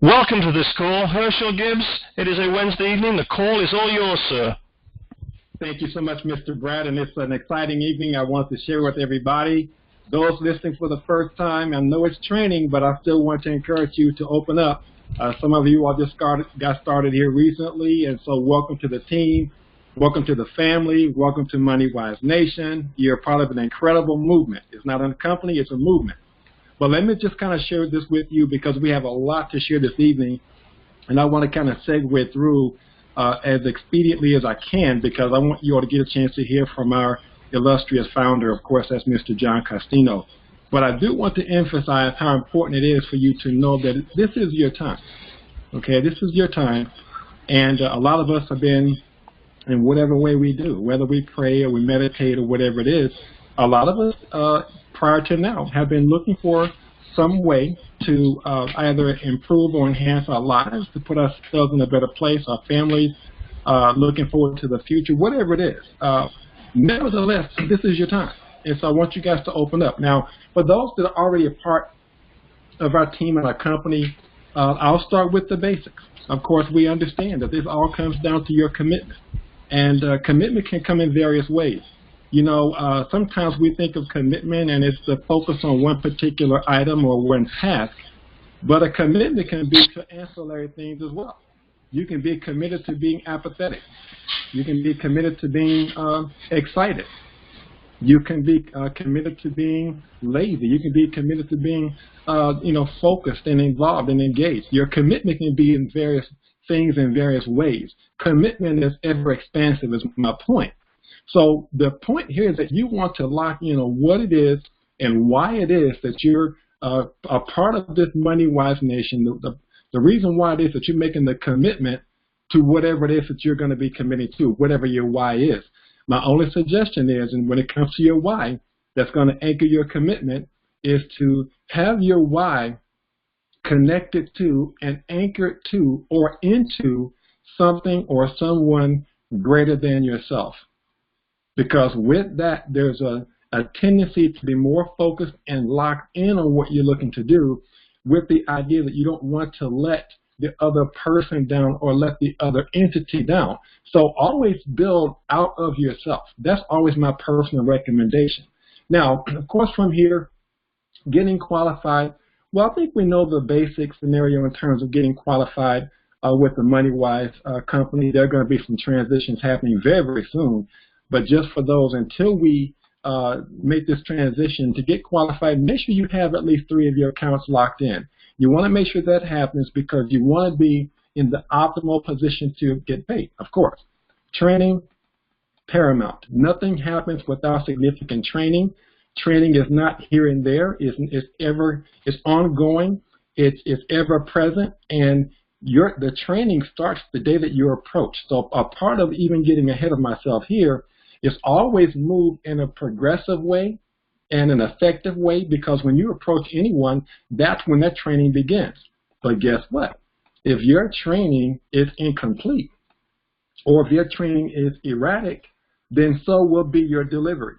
Welcome to this call. Herschel Gibbs, it is a Wednesday evening. The call is all yours, sir. Thank you so much, Mr. Brad, and it's an exciting evening I want to share with everybody. Those listening for the first time, I know it's training, but I still want to encourage you to open up. Some of you all just got started here recently, and so welcome to the team. Welcome to the family. Welcome to MonyWize Nation. You're part of an incredible movement. It's not a company, it's a movement. But let me just kind of share this with you because we have a lot to share this evening, and I want to kind of segue through as expediently as I can because I want you all to get a chance to hear from our illustrious founder. Of course, that's Mr. John Costino. But I do want to emphasize how important it is for you to know that this is your time. Okay, this is your time, and a lot of us have been, in whatever way we do, whether we pray or we meditate or whatever it is, a lot of us prior to now have been looking for some way to either improve or enhance our lives, to put ourselves in a better place, our families, looking forward to the future, whatever it is. Nevertheless, this is your time. And so I want you guys to open up. Now, for those that are already a part of our team and our company, I'll start with the basics. Of course, we understand that this all comes down to your commitment. And commitment can come in various ways. You know, sometimes we think of commitment and it's the focus on one particular item or one task, but a commitment can be to ancillary things as well. You can be committed to being apathetic. You can be committed to being excited. You can be committed to being lazy. You can be committed to being, focused and involved and engaged. Your commitment can be in various things in various ways. Commitment is ever expansive is my point. So the point here is that you want to lock in on what it is and why it is that you're a part of this MonyWize Nation. The reason why it is that you're making the commitment to whatever it is that you're going to be committing to, whatever your why is. My only suggestion is, and when it comes to your why, that's going to anchor your commitment, is to have your why connected to and anchored to or into something or someone greater than yourself. Because with that, there's a tendency to be more focused and locked in on what you're looking to do, with the idea that you don't want to let the other person down or let the other entity down. So always build out of yourself. That's always my personal recommendation. Now, of course, from here, getting qualified, well, I think we know the basic scenario in terms of getting qualified with the MonyWize company. There are going to be some transitions happening very, very soon. But just for those, until we make this transition, to get qualified, make sure you have at least 3 of your accounts locked in. You want to make sure that happens because you want to be in the optimal position to get paid, of course. Training, paramount. Nothing happens without significant training. Training is not here and there. It's ongoing. It's ever present, and the training starts the day that you're approached. So a part of even getting ahead of myself here is always move in a progressive way and an effective way, because when you approach anyone, that's when that training begins. But guess what? If your training is incomplete or if your training is erratic, then so will be your delivery.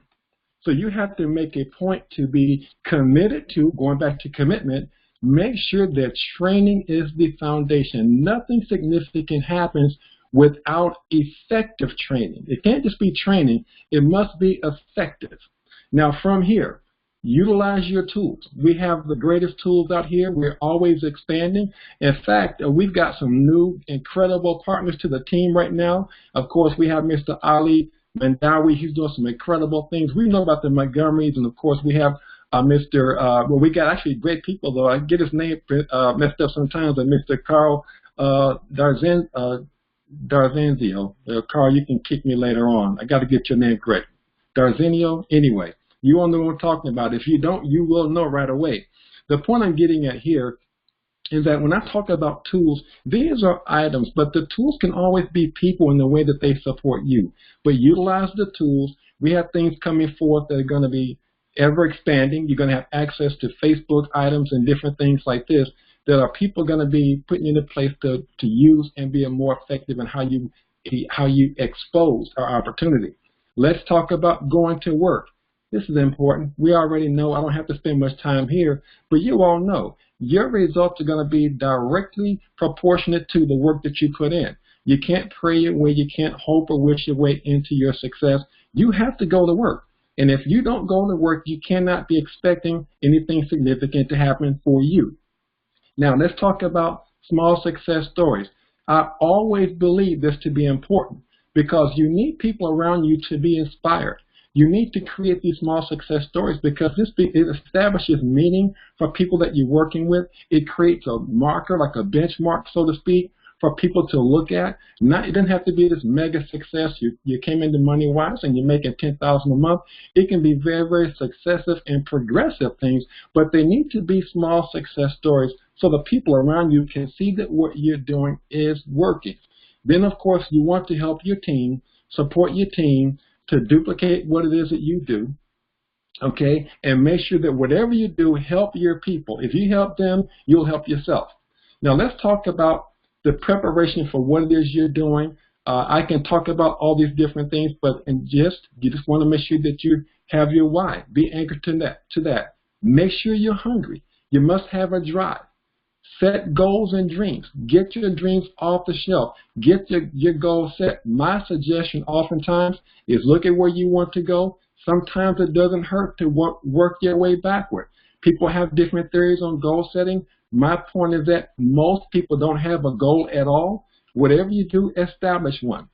So you have to make a point to be committed to, going back to commitment, make sure that training is the foundation. Nothing significant happens without effective training. It can't just be training, it must be effective. Now from here, utilize your tools. We have the greatest tools out here. We're always expanding. In fact, we've got some new incredible partners to the team right now. Of course, we have Mr. Ali Mandawi. He's doing some incredible things. We know about the Montgomerys, and of course we have well, we got actually great people, though. I get his name messed up sometimes, but Mr. Carl Darzenzio. Carl, you can kick me later on. I got to get your name correct. Darzenio? Anyway, you all know what I'm talking about. If you don't, you will know right away. The point I'm getting at here is that when I talk about tools, these are items, but the tools can always be people in the way that they support you. But utilize the tools. We have things coming forth that are going to be ever expanding. You're going to have access to Facebook items and different things like this that are people going to be putting into place to use and be more effective in how you expose our opportunity. Let's talk about going to work. This is important. We already know. I don't have to spend much time here, but you all know your results are going to be directly proportionate to the work that you put in. You can't pray your way, you can't hope or wish your way into your success. You have to go to work. And if you don't go to work, you cannot be expecting anything significant to happen for you. Now, let's talk about small success stories. I always believe this to be important because you need people around you to be inspired. You need to create these small success stories because it establishes meaning for people that you're working with. It creates a marker, like a benchmark, so to speak, for people to look at. It doesn't have to be this mega success. You came into MonyWize and you're making $10,000 a month. It can be very, very successive and progressive things, but they need to be small success stories so the people around you can see that what you're doing is working. Then, of course, you want to help your team, support your team to duplicate what it is that you do, okay? And make sure that whatever you do, help your people. If you help them, you'll help yourself. Now, let's talk about the preparation for what it is you're doing. I can talk about all these different things, but you just want to make sure that you have your why. Be anchored to that. Make sure you're hungry. You must have a drive. Set goals and dreams. Get your dreams off the shelf. Get your goals set. My suggestion oftentimes is look at where you want to go. Sometimes it doesn't hurt to work your way backward. People have different theories on goal setting. My point is that most people don't have a goal at all. Whatever you do, establish one.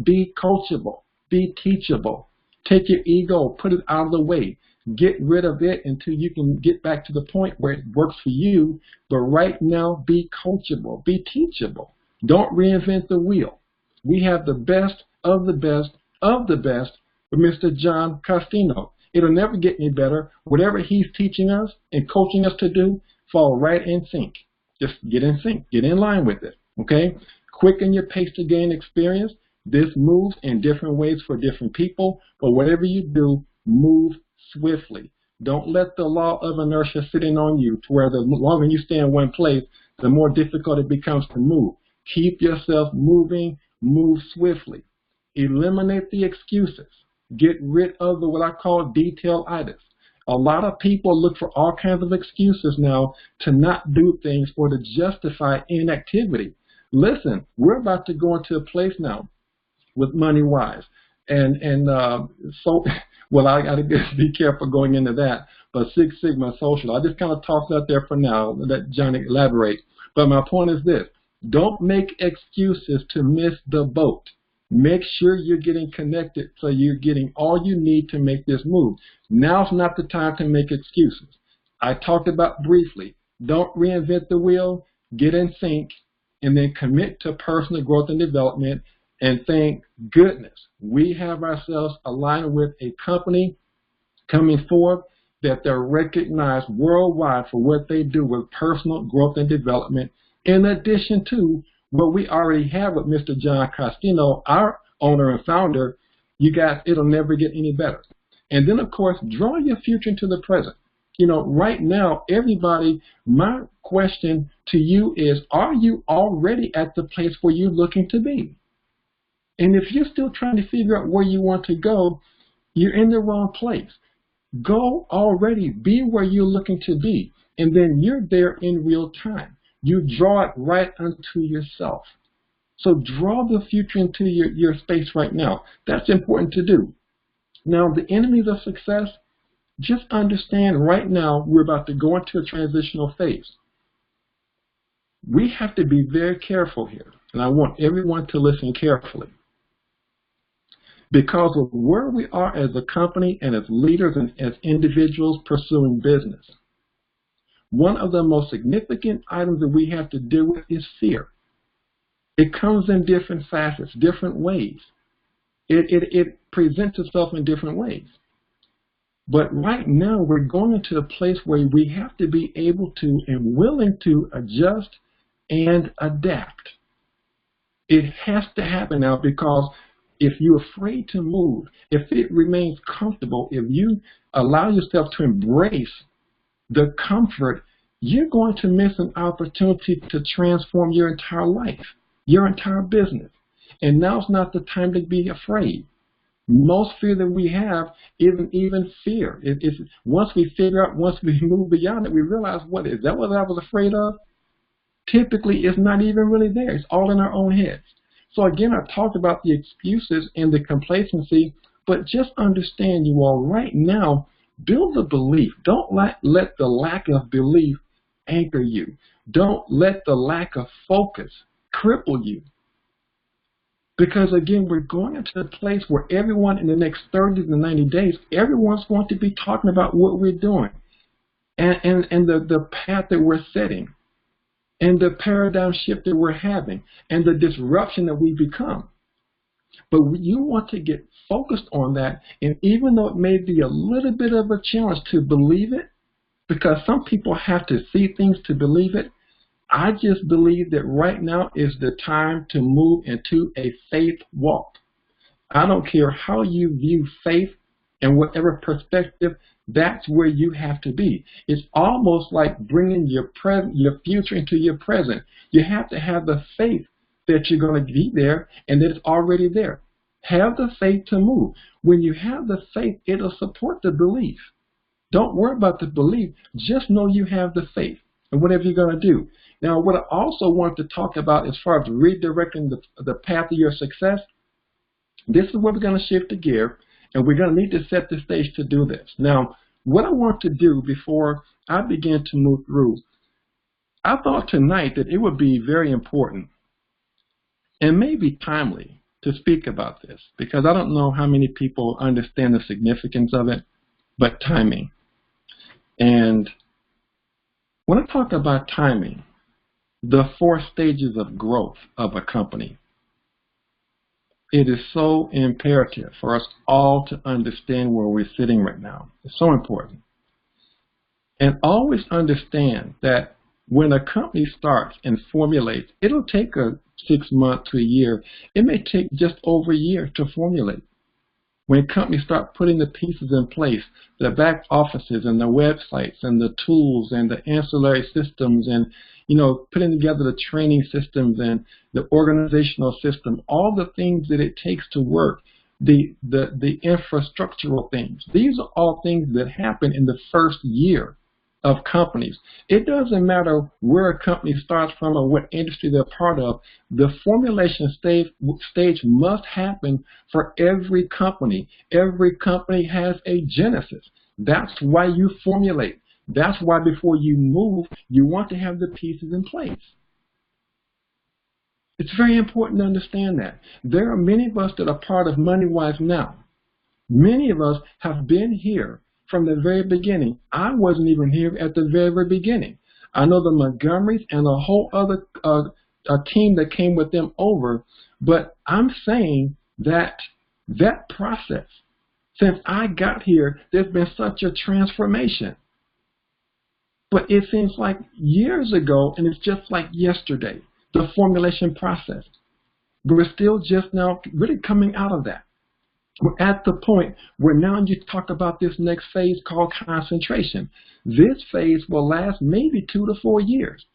Be coachable. Be teachable. Take your ego, put it out of the way. Get rid of it until you can get back to the point where it works for you. But right now, be coachable. Be teachable. Don't reinvent the wheel. We have the best of the best of the best with Mr. John Costino. It'll never get any better. Whatever he's teaching us and coaching us to do, fall right in sync. Just get in sync. Get in line with it. Okay? Quicken your pace to gain experience. This moves in different ways for different people. But whatever you do, move swiftly. Don't let the law of inertia sitting on you to where the longer you stay in one place, the more difficult it becomes to move. Keep yourself moving. Move swiftly. Eliminate the excuses. Get rid of what I call detailitis. A lot of people look for all kinds of excuses now to not do things or to justify inactivity. Listen, we're about to go into a place now with MonyWize. Well, I got to be careful going into that. But Six Sigma Social, I just kind of tossed out there for now. Let Johnny elaborate. But my point is this. Don't make excuses to miss the boat. Make sure you're getting connected so you're getting all you need to make this move. Now's not the time to make excuses. I talked about briefly. Don't reinvent the wheel. Get in sync. And then commit to personal growth and development. And thank goodness we have ourselves aligned with a company coming forth that they're recognized worldwide for what they do with personal growth and development, in addition to what we already have with Mr. John Costino, our owner and founder. You guys, it'll never get any better. And then, of course, draw your future into the present. You know, right now, everybody, my question to you is, are you already at the place where you're looking to be? And if you're still trying to figure out where you want to go, you're in the wrong place. Go already. Be where you're looking to be. And then you're there in real time. You draw it right unto yourself. So draw the future into your space right now. That's important to do. Now, the enemies of success, just understand right now we're about to go into a transitional phase. We have to be very careful here. And I want everyone to listen carefully. Because of where we are as a company and as leaders and as individuals pursuing business, one of the most significant items that we have to deal with is fear. It comes in different facets, different ways. It presents itself in different ways. But right now, we're going into a place where we have to be able to and willing to adjust and adapt. It has to happen now, because if you're afraid to move, if it remains comfortable, if you allow yourself to embrace the comfort, you're going to miss an opportunity to transform your entire life, your entire business. And now's not the time to be afraid. Most fear that we have isn't even fear. It's once we figure out, once we move beyond it, we realize, what is that what I was afraid of? Typically, it's not even really there. It's all in our own heads. So again, I talked about the excuses and the complacency, but just understand, you all, right now, build the belief. Don't let the lack of belief anchor you. Don't let the lack of focus cripple you. Because again, we're going into a place where everyone in the next 30 to 90 days, everyone's going to be talking about what we're doing and the path that we're setting and the paradigm shift that we're having and the disruption that we become. But you want to get focused on that, and even though it may be a little bit of a challenge to believe it, because some people have to see things to believe it, I just believe that right now is the time to move into a faith walk. I don't care how you view faith and whatever perspective, that's where you have to be. It's almost like bringing your future into your present. You have to have the faith that you're going to be there and that it's already there. Have the faith to move. When you have the faith, it'll support the belief. Don't worry about the belief. Just know you have the faith and whatever you're going to do. Now, what I also want to talk about as far as redirecting the path of your success, this is where we're going to shift the gear, and we're going to need to set the stage to do this. Now, what I want to do before I begin to move through, I thought tonight that it would be very important and maybe timely to speak about this, because I don't know how many people understand the significance of it, but timing. And when I talk about timing, the 4 stages of growth of a company, it is so imperative for us all to understand where we're sitting right now. It's so important. And always understand that when a company starts and formulates, it'll take 6 months to a year. It may take just over a year to formulate. When companies start putting the pieces in place, the back offices and the websites and the tools and the ancillary systems and, putting together the training systems and the organizational system, all the things that it takes to work, the infrastructural things. These are all things that happen in the first year of companies. It doesn't matter where a company starts from or what industry they're part of. The formulation stage must happen for every company. Every company has a genesis. That's why you formulate. That's why before you move, you want to have the pieces in place. It's very important to understand that. There are many of us that are part of MonyWize now. Many of us have been here from the very beginning. I wasn't even here at the very, very beginning. I know the Montgomerys and a whole other team that came with them over, but I'm saying that that process, since I got here, there's been such a transformation. But it seems like years ago, and it's just like yesterday, the formulation process. We're still just now really coming out of that. We're at the point where now you talk about this next phase called concentration. This phase will last maybe 2 to 4 years.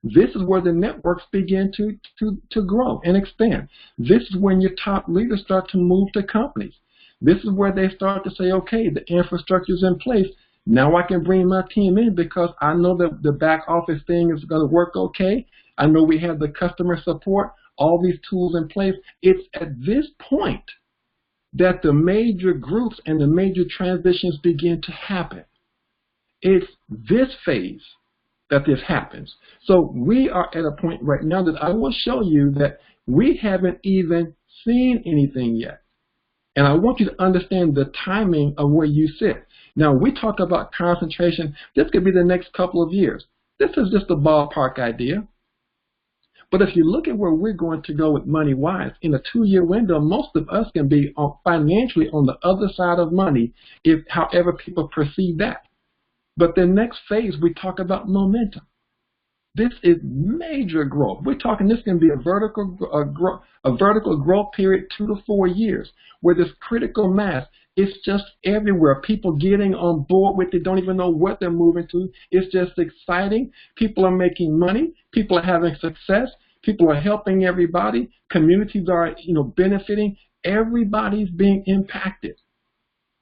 This is where the networks begin to grow and expand. This is when your top leaders start to move to companies. This is where they start to say, okay, the infrastructure is in place. Now I can bring my team in because I know that the back office thing is going to work okay. I know we have the customer support, all these tools in place. It's at this point that the major groups and the major transitions begin to happen. It's this phase that this happens. So we are at a point right now that I will show you that we haven't even seen anything yet. And I want you to understand the timing of where you sit. Now, we talk about concentration. This could be the next couple of years. This is just a ballpark idea. But if you look at where we're going to go with MonyWize, in a 2-year window, most of us can be financially on the other side of money, if however people perceive that. But the next phase, we talk about momentum. This is major growth. We're talking this can be a vertical growth period 2 to 4 years, where this critical mass, it's just everywhere. People getting on board with it, don't even know what they're moving to. It's just exciting. People are making money. People are having success. People are helping everybody. Communities are, benefiting. Everybody's being impacted.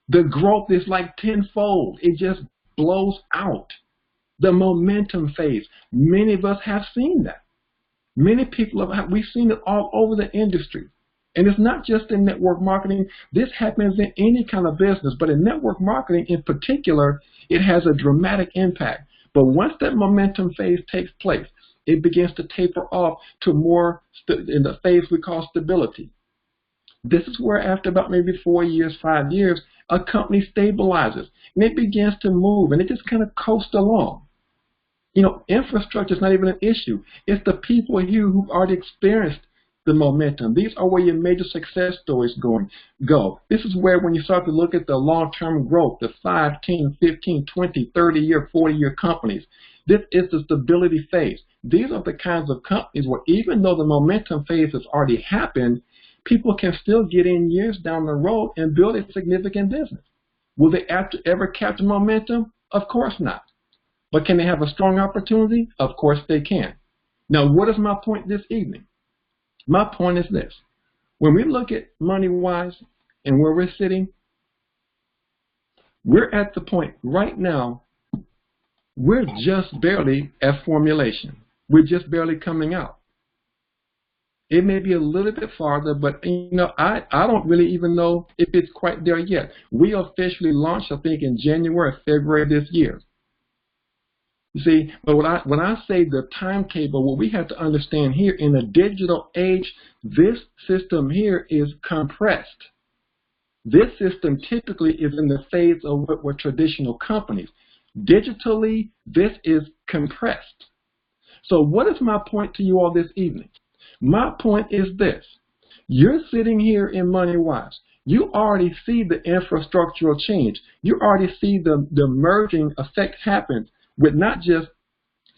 The growth is like tenfold. It just blows out. The momentum phase. Many of us have seen that. Many people we've seen it all over the industry. And it's not just in network marketing. This happens in any kind of business, but in network marketing in particular, it has a dramatic impact. But once that momentum phase takes place, it begins to taper off to more in the phase we call stability. This is where after about maybe 4 years, 5 years, a company stabilizes and it begins to move and it just kind of coasts along. You know, infrastructure is not even an issue. It's the people here who've already experienced the momentum. These are where your major success stories go. This is where when you start to look at the long-term growth, the 5, 10, 15, 20, 30-year, 40-year companies, this is the stability phase. These are the kinds of companies where even though the momentum phase has already happened, people can still get in years down the road and build a significant business. Will they ever capture momentum? Of course not. But can they have a strong opportunity? Of course they can. Now, what is my point this evening? My point is this. When we look at MonyWize and where we're sitting, we're at the point right now, we're just barely at formulation. We're just barely coming out. It may be a little bit farther, but you know, I don't really even know if it's quite there yet. We officially launched, I think, in January or February this year. You see, but when I say the timetable, what we have to understand here in the digital age, this system here is compressed. This system typically is in the phase of what were traditional companies. Digitally, this is compressed. So what is my point to you all this evening? My point is this. You're sitting here in MonyWize. You already see the infrastructural change. You already see the merging effect happen with not just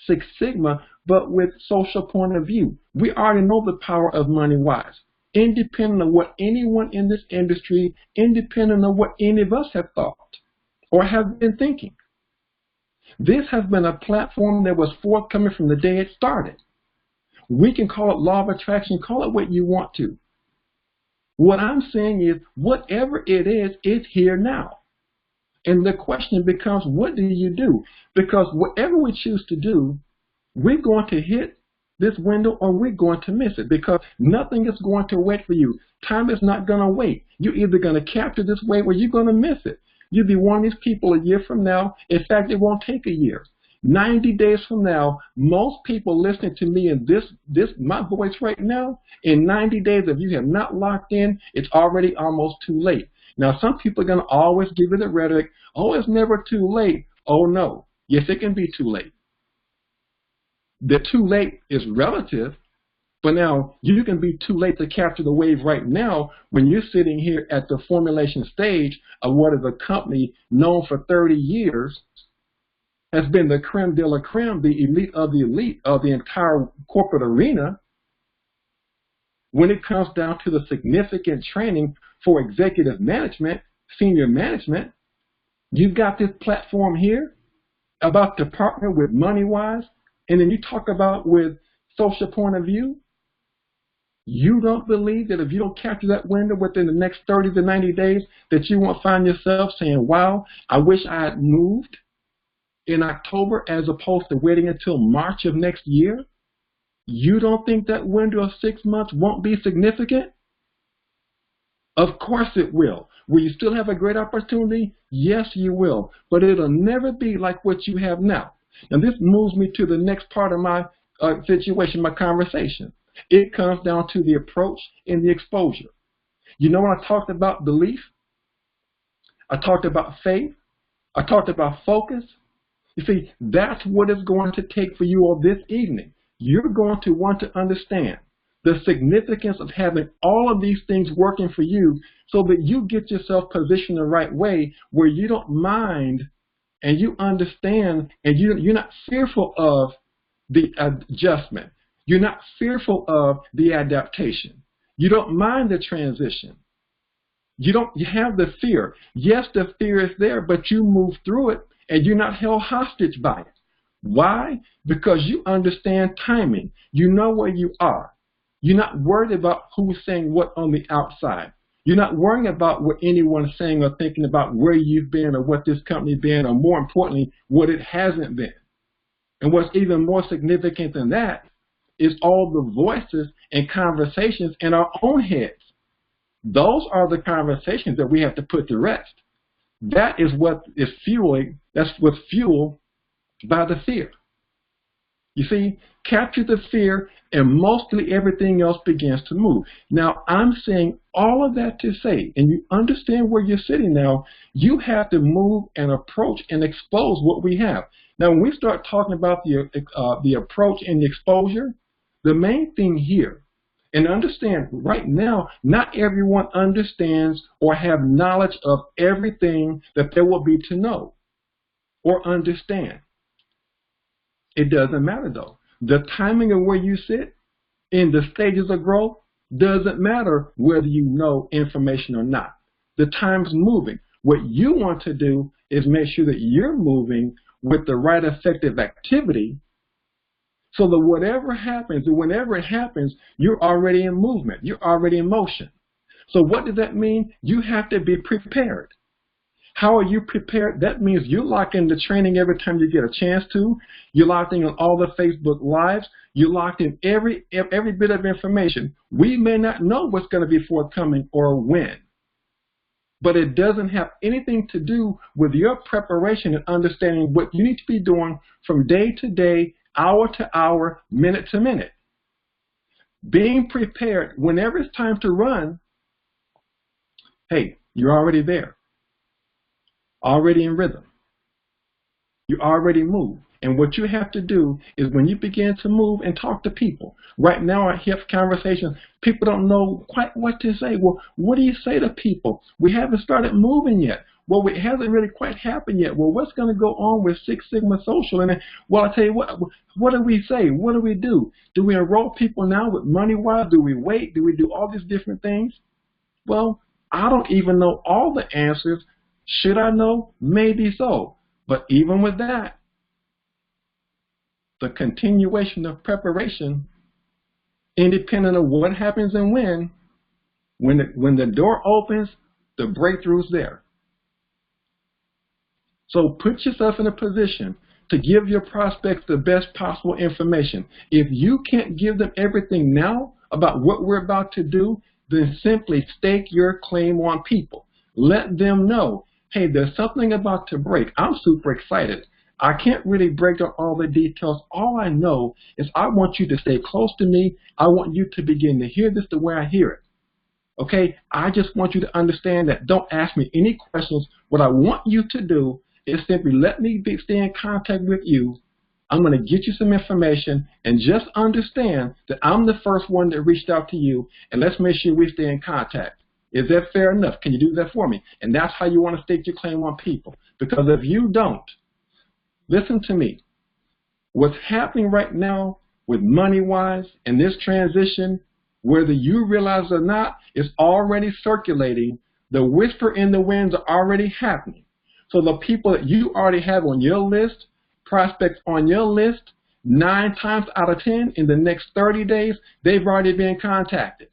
Six Sigma, but with social point of view. We already know the power of MonyWize. Independent of what anyone in this industry, independent of what any of us have thought or have been thinking. This has been a platform that was forthcoming from the day it started. We can call it law of attraction, call it what you want to. What I'm saying is, whatever it is, it's here now. And the question becomes, what do you do? Because whatever we choose to do, we're going to hit this window or we're going to miss it, because nothing is going to wait for you. Time is not going to wait. You're either going to capture this wave or you're going to miss it. You'll be one of these people a year from now. In fact, it won't take a year. 90 days from now, most people listening to me in my voice right now, in 90 days, if you have not locked in, it's already almost too late. Now, some people are going to always give you the rhetoric, oh, it's never too late. Oh, no. Yes, it can be too late. The too late is relative, but now you can be too late to capture the wave right now when you're sitting here at the formulation stage of what is a company known for 30 years, has been the creme de la creme, the elite of the entire corporate arena. When it comes down to the significant training for executive management, senior management, you've got this platform here about to partner with MonyWize, and then you talk about with social point of view. You don't believe that if you don't capture that window within the next 30 to 90 days that you won't find yourself saying, wow, I wish I had moved in October as opposed to waiting until March of next year? You don't think that window of 6 months won't be significant? Of course it will. Will you still have a great opportunity? Yes, you will. But it'll never be like what you have now. And this moves me to the next part of my situation, my conversation. It comes down to the approach and the exposure. You know, when I talked about belief, I talked about faith, I talked about focus. You see, that's what it's going to take for you all this evening. You're going to want to understand the significance of having all of these things working for you so that you get yourself positioned the right way where you don't mind and you understand and you're not fearful of the adjustment. You're not fearful of the adaptation. You don't mind the transition. You have the fear. Yes, the fear is there, but you move through it and you're not held hostage by it. Why? Because you understand timing. You know where you are. You're not worried about who's saying what on the outside. You're not worrying about what anyone's saying or thinking about where you've been or what this company's been, or more importantly, what it hasn't been. And what's even more significant than that is all the voices and conversations in our own heads. Those are the conversations that we have to put to rest. That is what is fueling, that's what's fueled by the fear. You see, capture the fear and mostly everything else begins to move. Now, I'm saying all of that to say, and you understand where you're sitting now, you have to move and approach and expose what we have. Now, when we start talking about the approach and the exposure, the main thing here, and understand right now, not everyone understands or have knowledge of everything that there will be to know or understand. It doesn't matter though. The timing of where you sit in the stages of growth doesn't matter whether you know information or not. The time's moving. What you want to do is make sure that you're moving with the right effective activity so that whatever happens or whenever it happens, you're already in movement. You're already in motion. So what does that mean? You have to be prepared. How are you prepared? That means you lock in the training every time you get a chance to. You're locked in on all the Facebook Lives. You're locked in every bit of information. We may not know what's going to be forthcoming or when, but it doesn't have anything to do with your preparation and understanding what you need to be doing from day to day, hour to hour, minute to minute. Being prepared whenever it's time to run, hey, you're already there. Already in rhythm. You already move. And what you have to do is when you begin to move and talk to people. Right now I have conversations, people don't know quite what to say. Well, what do you say to people? We haven't started moving yet. Well, it hasn't really quite happened yet. Well, what's going to go on with Six Sigma Social? And then, well, I'll tell you what do we say? What do we do? Do we enroll people now with MonyWize? Do we wait? Do we do all these different things? Well, I don't even know all the answers. Should I know? Maybe so. But even with that, the continuation of preparation, independent of what happens and when the door opens, the breakthrough's there. So put yourself in a position to give your prospects the best possible information. If you can't give them everything now about what we're about to do, then simply stake your claim on people. Let them know, hey, there's something about to break. I'm super excited. I can't really break down all the details. All I know is I want you to stay close to me. I want you to begin to hear this the way I hear it. Okay? I just want you to understand that. Don't ask me any questions. What I want you to do is simply let me stay in contact with you. I'm going to get you some information, and just understand that I'm the first one that reached out to you, and let's make sure we stay in contact. Is that fair enough? Can you do that for me? And that's how you want to stake your claim on people. Because if you don't, listen to me. What's happening right now with MonyWize and this transition, whether you realize it or not, is already circulating. The whisper in the winds are already happening. So the people that you already have on your list, prospects on your list, 9 times out of 10 in the next 30 days, they've already been contacted.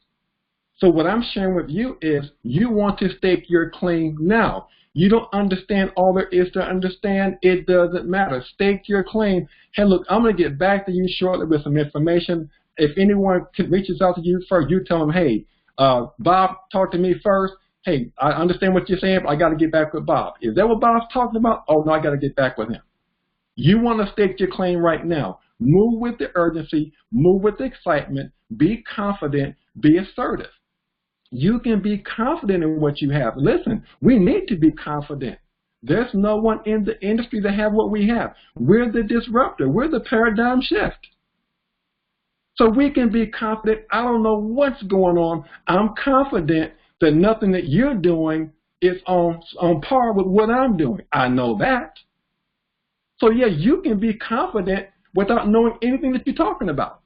So what I'm sharing with you is you want to stake your claim now. You don't understand all there is to understand. It doesn't matter. Stake your claim. Hey, look, I'm going to get back to you shortly with some information. If anyone reaches out to you first, you tell them, hey, Bob talked to me first. Hey, I understand what you're saying, but I got to get back with Bob. Is that what Bob's talking about? Oh, no, I got to get back with him. You want to stake your claim right now. Move with the urgency. Move with the excitement. Be confident. Be assertive. You can be confident in what you have. Listen, we need to be confident. There's no one in the industry that have what we have. We're the disruptor. We're the paradigm shift. So we can be confident. I don't know what's going on. I'm confident that nothing that you're doing is on par with what I'm doing. I know that. So yeah, you can be confident without knowing anything that you're talking about.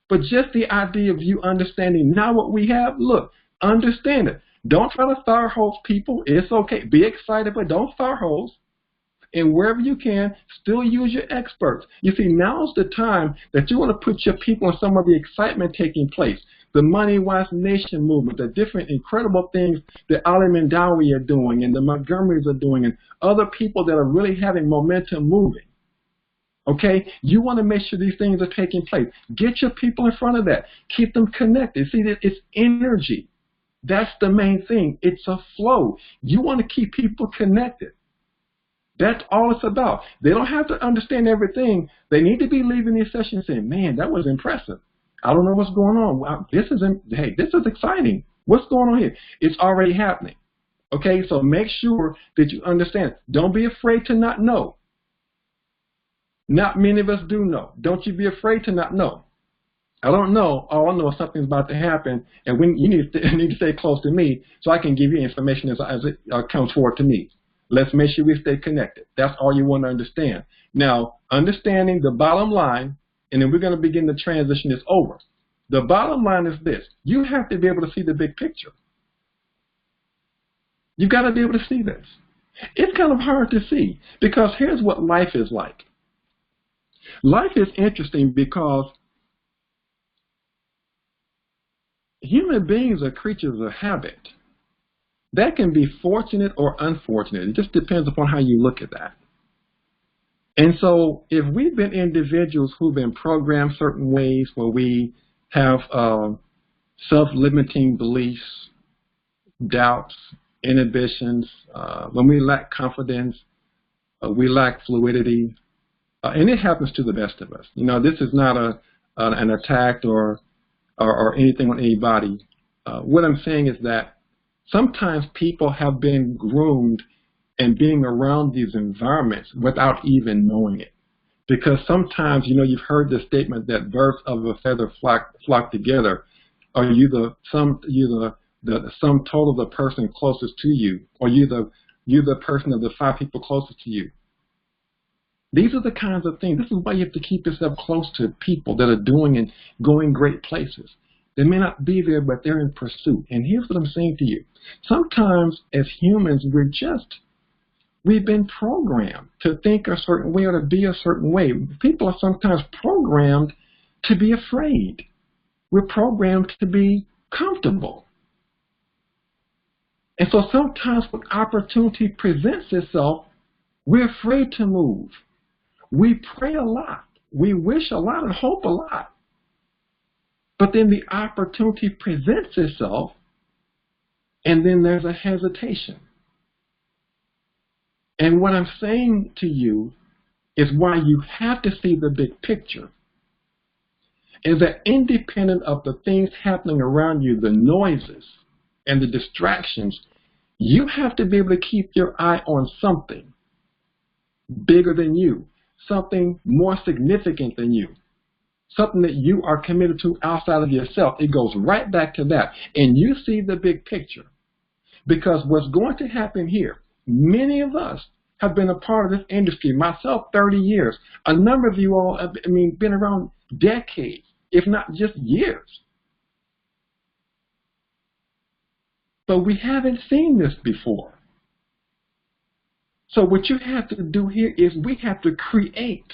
But just the idea of you understanding now what we have, look, understand it. Don't try to fire hose people. It's okay. Be excited, but don't fire hose. And wherever you can, still use your experts. You see, now's the time that you want to put your people in some of the excitement taking place. the MonyWize Nation movement, the different incredible things that Ali Mandawi are doing and the Montgomerys are doing and other people that are really having momentum moving. Okay? You want to make sure these things are taking place. Get your people in front of that. Keep them connected. See, it's energy. That's the main thing. It's a flow. You want to keep people connected. That's all it's about. They don't have to understand everything. They need to be leaving these sessions saying, man, that was impressive. I don't know what's going on. Wow, this is exciting. What's going on here? It's already happening. Okay, so make sure that you understand. Don't be afraid to not know. Not many of us do know. Don't you be afraid to not know. I don't know. All I know is something's about to happen, and you need to stay close to me so I can give you information as it comes forward to me. Let's make sure we stay connected. That's all you want to understand. Now, understanding the bottom line, and then we're going to begin the transition is over. The bottom line is this. You have to be able to see the big picture. You've got to be able to see this. It's kind of hard to see because here's what life is like. Life is interesting because human beings are creatures of habit. That can be fortunate or unfortunate. It just depends upon how you look at that. And so if we've been individuals who've been programmed certain ways where we have self-limiting beliefs, doubts, inhibitions, when we lack confidence, we lack fluidity, and it happens to the best of us. You know, this is not an attack or anything on anybody. What I'm saying is that sometimes people have been groomed and being around these environments without even knowing it. Because sometimes, you know, you've heard the statement that birds of a feather flock together. Are you the sum total of the person closest to you? Or you the person of the 5 people closest to you? These are the kinds of things. This is why you have to keep yourself close to people that are doing and going great places. They may not be there, but they're in pursuit. And here's what I'm saying to you. Sometimes as humans, we've been programmed to think a certain way or to be a certain way. People are sometimes programmed to be afraid. We're programmed to be comfortable. And so sometimes when opportunity presents itself, we're afraid to move. We pray a lot. We wish a lot and hope a lot. But then the opportunity presents itself, and then there's a hesitation. And what I'm saying to you is why you have to see the big picture, is that independent of the things happening around you, the noises and the distractions, you have to be able to keep your eye on something bigger than you, something more significant than you. Something that you are committed to outside of yourself. It goes right back to that. And you see the big picture. Because what's going to happen here, many of us have been a part of this industry, myself 30 years. A number of you all have been around decades, if not just years. But we haven't seen this before. So what you have to do here is we have to create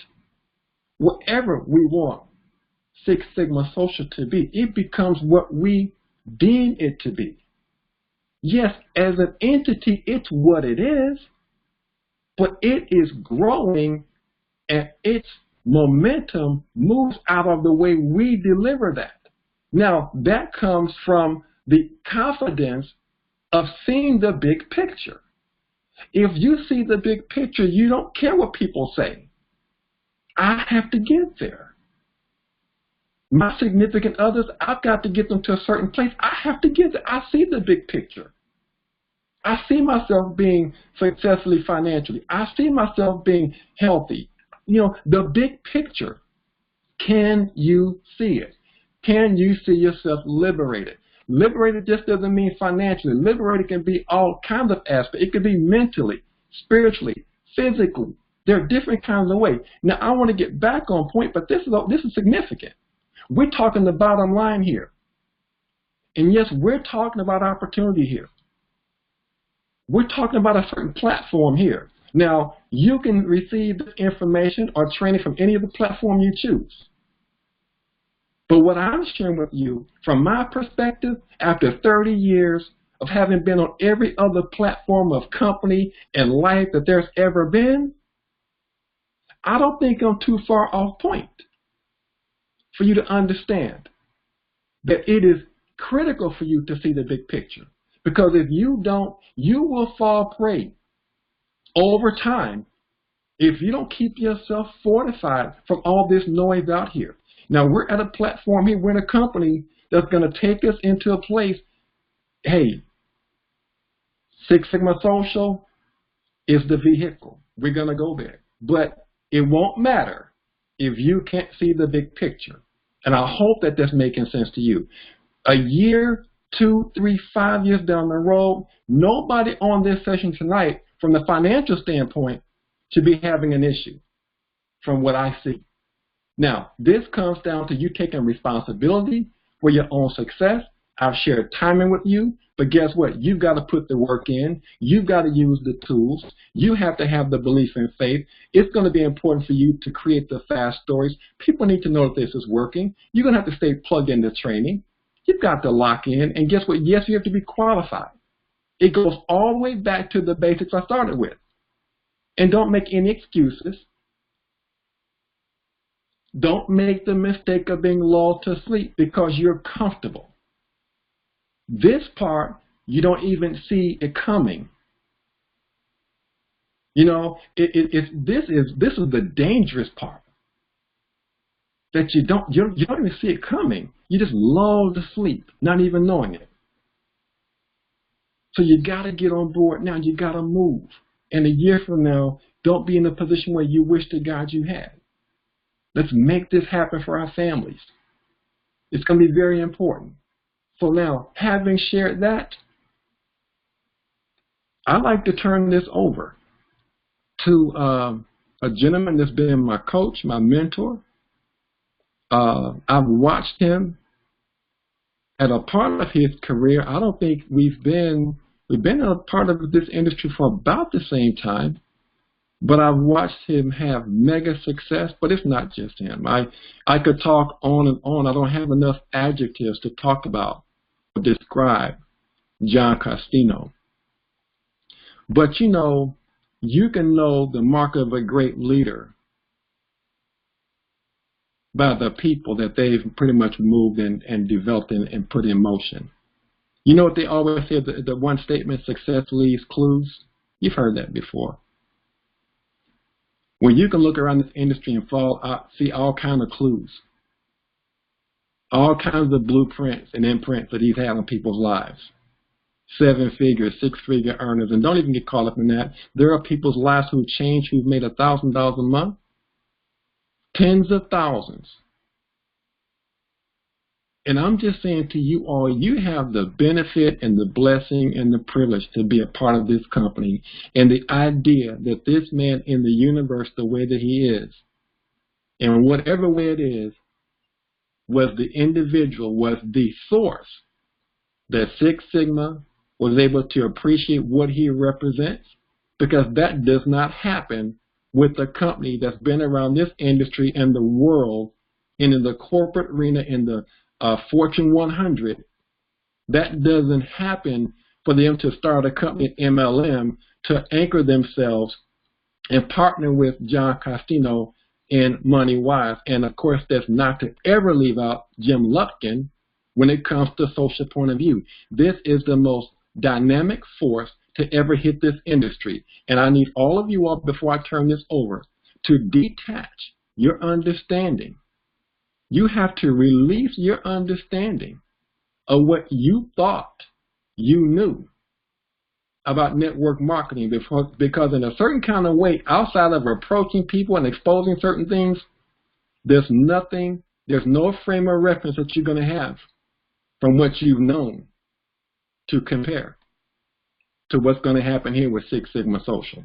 whatever we want Six Sigma Social to be. It becomes what we deem it to be. Yes, as an entity, it's what it is, but it is growing and its momentum moves out of the way we deliver that. Now, that comes from the confidence of seeing the big picture. If you see the big picture, you don't care what people say. I have to get there. My significant others, I've got to get them to a certain place. I have to get there. I see the big picture. I see myself being successfully financially. I see myself being healthy. You know, the big picture. Can you see it? Can you see yourself liberated? Liberated just doesn't mean financially. Liberated can be all kinds of aspects. It could be mentally, spiritually, physically. There are different kinds of ways. Now, I want to get back on point, but this is significant. We're talking the bottom line here. And yes, we're talking about opportunity here. We're talking about a certain platform here. Now, you can receive this information or training from any of the platform you choose. But what I'm sharing with you, from my perspective, after 30 years of having been on every other platform of company and life that there's ever been, I don't think I'm too far off point for you to understand that it is critical for you to see the big picture. Because if you don't, you will fall prey over time if you don't keep yourself fortified from all this noise out here. Now, we're at a platform here, we're in a company that's going to take us into a place, hey, Six Sigma Social is the vehicle. We're going to go there. But it won't matter if you can't see the big picture. And I hope that that's making sense to you. A year, 2, 3, 5 years down the road, nobody on this session tonight, from the financial standpoint, should be having an issue from what I see. Now, this comes down to you taking responsibility for your own success. I've shared timing with you, but guess what? You've got to put the work in. You've got to use the tools. You have to have the belief and faith. It's going to be important for you to create the fast stories. People need to know that this is working. You're going to have to stay plugged into training. You've got to lock in. And guess what? Yes, you have to be qualified. It goes all the way back to the basics I started with. And don't make any excuses. Don't make the mistake of being lulled to sleep because you're comfortable. This part, you don't even see it coming. You know, this is the dangerous part. That you don't even see it coming. You just lulled to sleep, not even knowing it. So you got to get on board now. You got to move. And a year from now, don't be in a position where you wish to God you had. Let's make this happen for our families. It's going to be very important. So now, having shared that, I'd like to turn this over to a gentleman that's been my coach, my mentor. I've watched him at a part of his career. I don't think we've been a part of this industry for about the same time. But I've watched him have mega success, but it's not just him. I could talk on and on. I don't have enough adjectives to talk about or describe John Costino. But you know, you can know the mark of a great leader by the people that they've pretty much moved and developed and put in motion. You know what they always say, the one statement, success leaves clues? You've heard that before. When you can look around this industry and see all kinds of clues, all kinds of blueprints and imprints that he's had on people's lives. 7-figure, 6-figure earners, and don't even get caught up in that. There are people's lives who've changed, who've made $1,000 a month, tens of thousands. And I'm just saying to you all, you have the benefit and the blessing and the privilege to be a part of this company. And the idea that this man in the universe, the way that he is, and whatever way it is, was the individual, was the source that Six Sigma was able to appreciate what he represents, because that does not happen with a company that's been around this industry and the world and in the corporate arena, in the Fortune 100. That doesn't happen for them to start a company at MLM to anchor themselves and partner with John Costino in MonyWize. And of course, that's not to ever leave out Jim Lupkin when it comes to social point of view. This is the most dynamic force to ever hit this industry. And I need all of you all, before I turn this over, to detach your understanding. You have to release your understanding of what you thought you knew about network marketing, because in a certain kind of way, outside of approaching people and exposing certain things, there's no frame of reference that you're going to have from what you've known to compare to what's going to happen here with Six Sigma Social.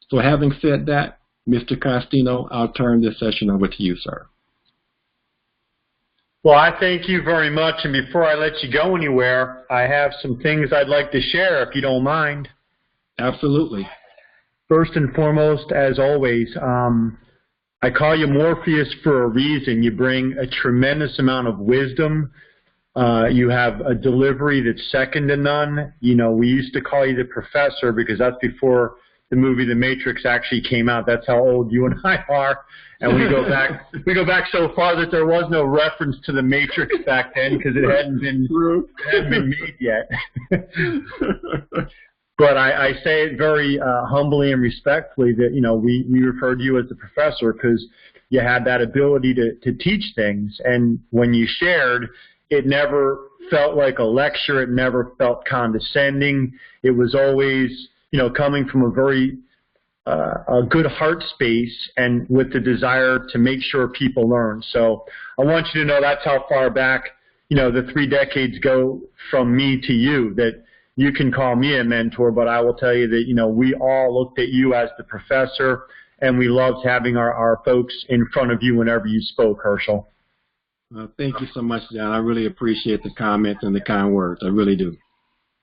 So having said that, Mr. Costino, I'll turn this session over to you, sir. Well, I thank you very much, and before I let you go anywhere, I have some things I'd like to share, if you don't mind. Absolutely. First and foremost, as always, I call you Morpheus for a reason. You bring a tremendous amount of wisdom. You have a delivery that's second to none. You know, we used to call you the professor because that's before the movie The Matrix actually came out. That's how old you and I are. And we go back so far that there was no reference to The Matrix back then because it hadn't been made yet. But I say it very humbly and respectfully that, you know, we refer to you as the professor because you had that ability to teach things. And when you shared, it never felt like a lecture. It never felt condescending. It was always, you know, coming from a very a good heart space and with the desire to make sure people learn. So I want you to know that's how far back, you know, the 3 decades go from me to you, that you can call me a mentor, but I will tell you that, you know, we all looked at you as the professor, and we loved having our folks in front of you whenever you spoke, Herschel. Thank you so much, John. I really appreciate the comments and the kind words. I really do.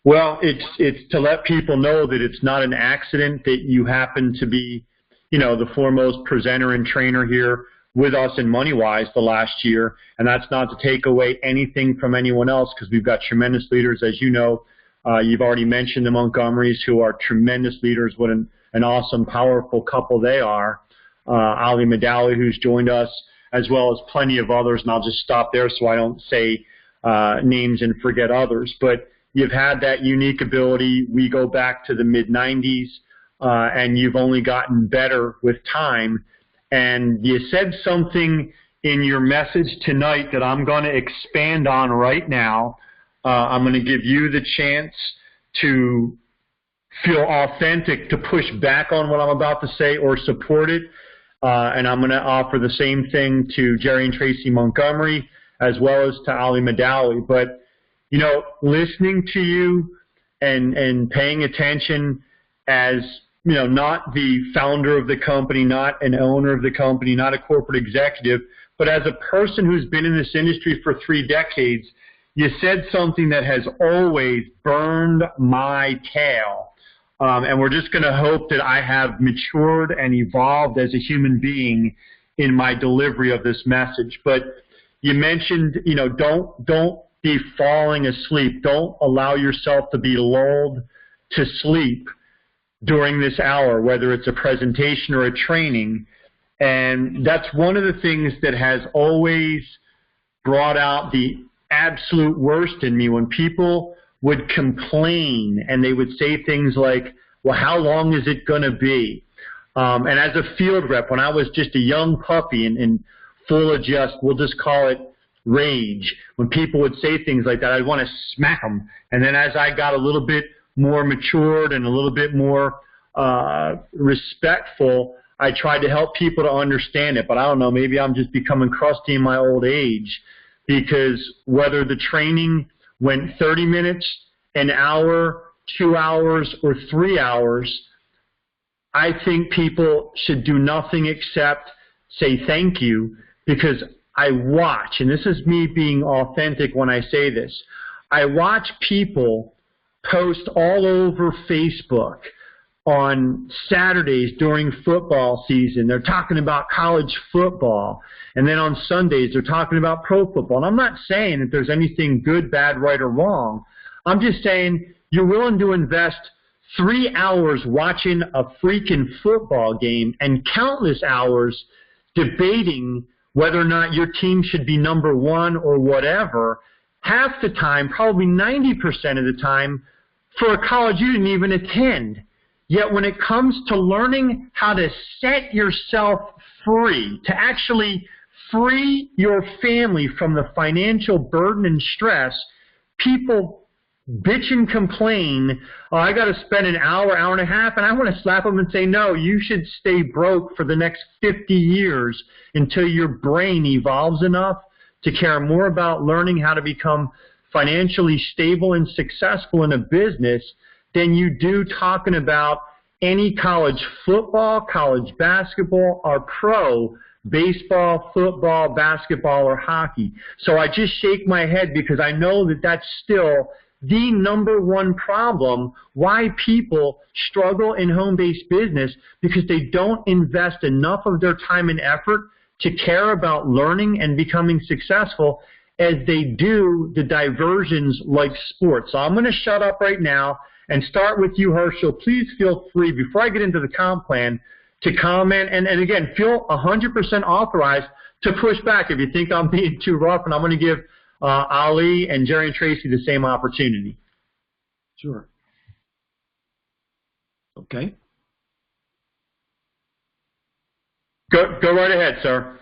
Well, it's to let people know that it's not an accident that you happen to be, you know, the foremost presenter and trainer here with us in MonyWize the last year, and that's not to take away anything from anyone else because we've got tremendous leaders, as you know. You've already mentioned the Montgomerys, who are tremendous leaders. What an awesome, powerful couple they are. Ali Madawi, who's joined us, as well as plenty of others, and I'll just stop there so I don't say names and forget others. But you've had that unique ability. We go back to the mid-'90s, and you've only gotten better with time. And you said something in your message tonight that I'm going to expand on right now. I'm going to give you the chance to feel authentic, to push back on what I'm about to say or support it. And I'm going to offer the same thing to Jerry and Tracy Montgomery as well as to Ali Madawi. But, you know, listening to you and paying attention as, you know, not the founder of the company, not an owner of the company, not a corporate executive, but as a person who's been in this industry for 3 decades, you said something that has always burned my tail. And we're just going to hope that I have matured and evolved as a human being in my delivery of this message. But you mentioned, you know, don't be falling asleep. Don't allow yourself to be lulled to sleep during this hour, whether it's a presentation or a training. And that's one of the things that has always brought out the absolute worst in me, when people would complain and they would say things like, well, how long is it going to be? And as a field rep, when I was just a young puppy and full of just, we'll just call it rage, when people would say things like that, I'd want to smack them. And then as I got a little bit more matured and a little bit more respectful, I tried to help people to understand it. But I don't know, maybe I'm just becoming crusty in my old age, because whether the training went 30 minutes, an hour, 2 hours, or 3 hours, I think people should do nothing except say thank you, because I watch, and this is me being authentic when I say this, I watch people post all over Facebook on Saturdays during football season. They're talking about college football. And then on Sundays, they're talking about pro football. And I'm not saying that there's anything good, bad, right, or wrong. I'm just saying you're willing to invest 3 hours watching a freaking football game and countless hours debating whether or not your team should be number 1 or whatever. Half the time, probably 90% of the time, for a college you didn't even attend. Yet when it comes to learning how to set yourself free, to actually free your family from the financial burden and stress, people bitch and complain, oh, I got to spend an hour, hour and a half, and I want to slap them and say, no, you should stay broke for the next 50 years until your brain evolves enough to care more about learning how to become financially stable and successful in a business than you do talking about any college football, college basketball, or pro baseball, football, basketball, or hockey. So I just shake my head because I know that that's still the number one problem why people struggle in home-based business, because they don't invest enough of their time and effort to care about learning and becoming successful as they do the diversions like sports. So I'm going to shut up right now and start with you, Herschel. Please feel free, before I get into the comp plan, to comment. And again, feel 100% authorized to push back if you think I'm being too rough, and I'm going to give Ali and Jerry and Tracy the same opportunity. Sure. Okay. Go right ahead, sir.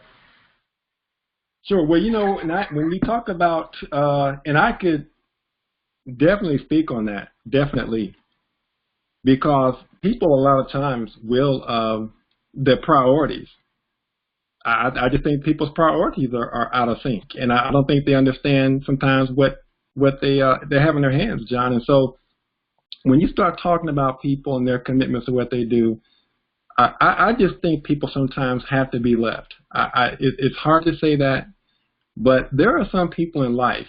Sure. Well, you know, when we talk about, and I could definitely speak on that, definitely, because people a lot of times will, their priorities. I just think people's priorities are out of sync, and I don't think they understand sometimes what they have in their hands, John. And so when you start talking about people and their commitments to what they do, I just think people sometimes have to be left. It's hard to say that, but there are some people in life,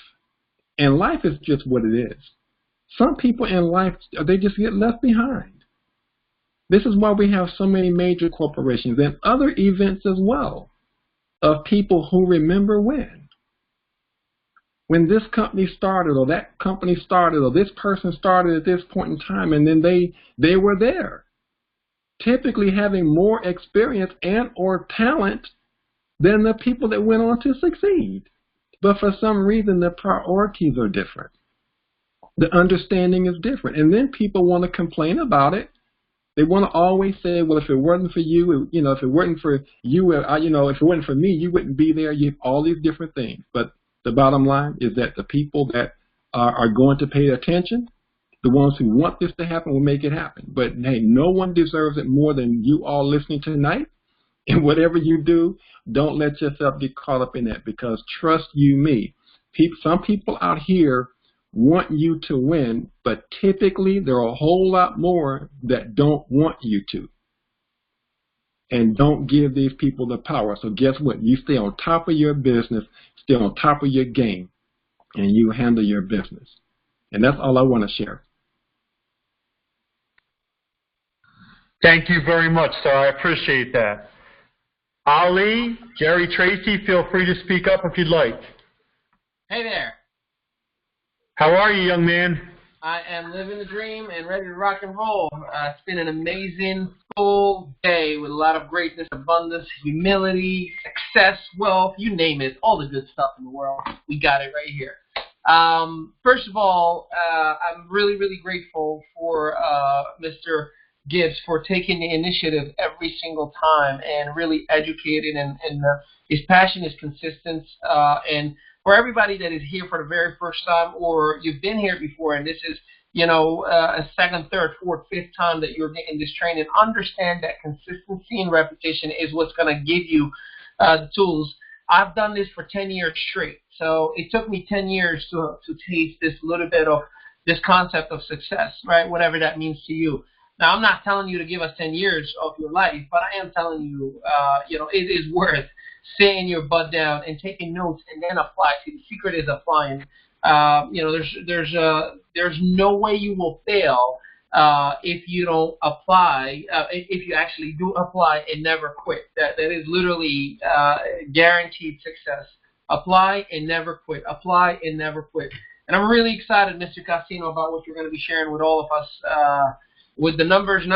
and life is just what it is. Some people in life, they just get left behind. This is why we have so many major corporations and other events as well of people who remember when this company started, or that company started, or this person started at this point in time, and then they were there, typically having more experience and or talent than the people that went on to succeed. But for some reason, the priorities are different. The understanding is different. And then people want to complain about it. They want to always say, well, if it wasn't for you, if it wasn't for you, if it wasn't for me, you wouldn't be there. You have all these different things. But the bottom line is that the people that are going to pay attention, the ones who want this to happen, will make it happen. But, hey, no one deserves it more than you all listening tonight. And whatever you do, don't let yourself get caught up in that, because trust you me, some people out here want you to win, but typically there are a whole lot more that don't want you to. And don't give these people the power. So guess what? You stay on top of your business, stay on top of your game, and you handle your business. And that's all I want to share. Thank you very much, sir. I appreciate that. Ali, Jerry, Tracy, feel free to speak up if you'd like. Hey there. How are you, young man? I am living the dream and ready to rock and roll. It's been an amazing full day with a lot of greatness, abundance, humility, success, wealth, you name it, all the good stuff in the world. We got it right here. First of all, I'm really, really grateful for Mr. Gibbs for taking the initiative every single time and really educating, and his passion is consistent. And for everybody that is here for the very first time, or you've been here before, and this is a second, third, fourth, fifth time that you're getting this training, understand that consistency and repetition is what's going to give you the tools. I've done this for 10 years straight, so it took me 10 years to taste this little bit of this concept of success, right? Whatever that means to you. Now, I'm not telling you to give us 10 years of your life, but I am telling you, it is worth sitting your butt down and taking notes and then apply. See, the secret is applying. There's no way you will fail if you don't apply. If you actually do apply and never quit, that is literally guaranteed success. Apply and never quit. Apply and never quit. And I'm really excited, Mr. Casino, about what you're going to be sharing with all of us. With the numbers.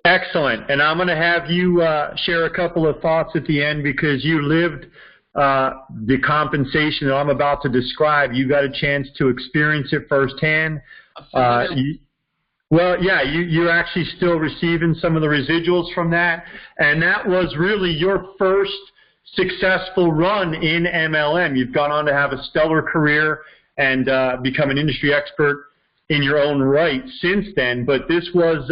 Excellent. And I'm going to have you share a couple of thoughts at the end, because you lived the compensation that I'm about to describe. You got a chance to experience it firsthand. You're actually still receiving some of the residuals from that. And that was really your first successful run in MLM. You've gone on to have a stellar career and become an industry expert in your own right since then, but this was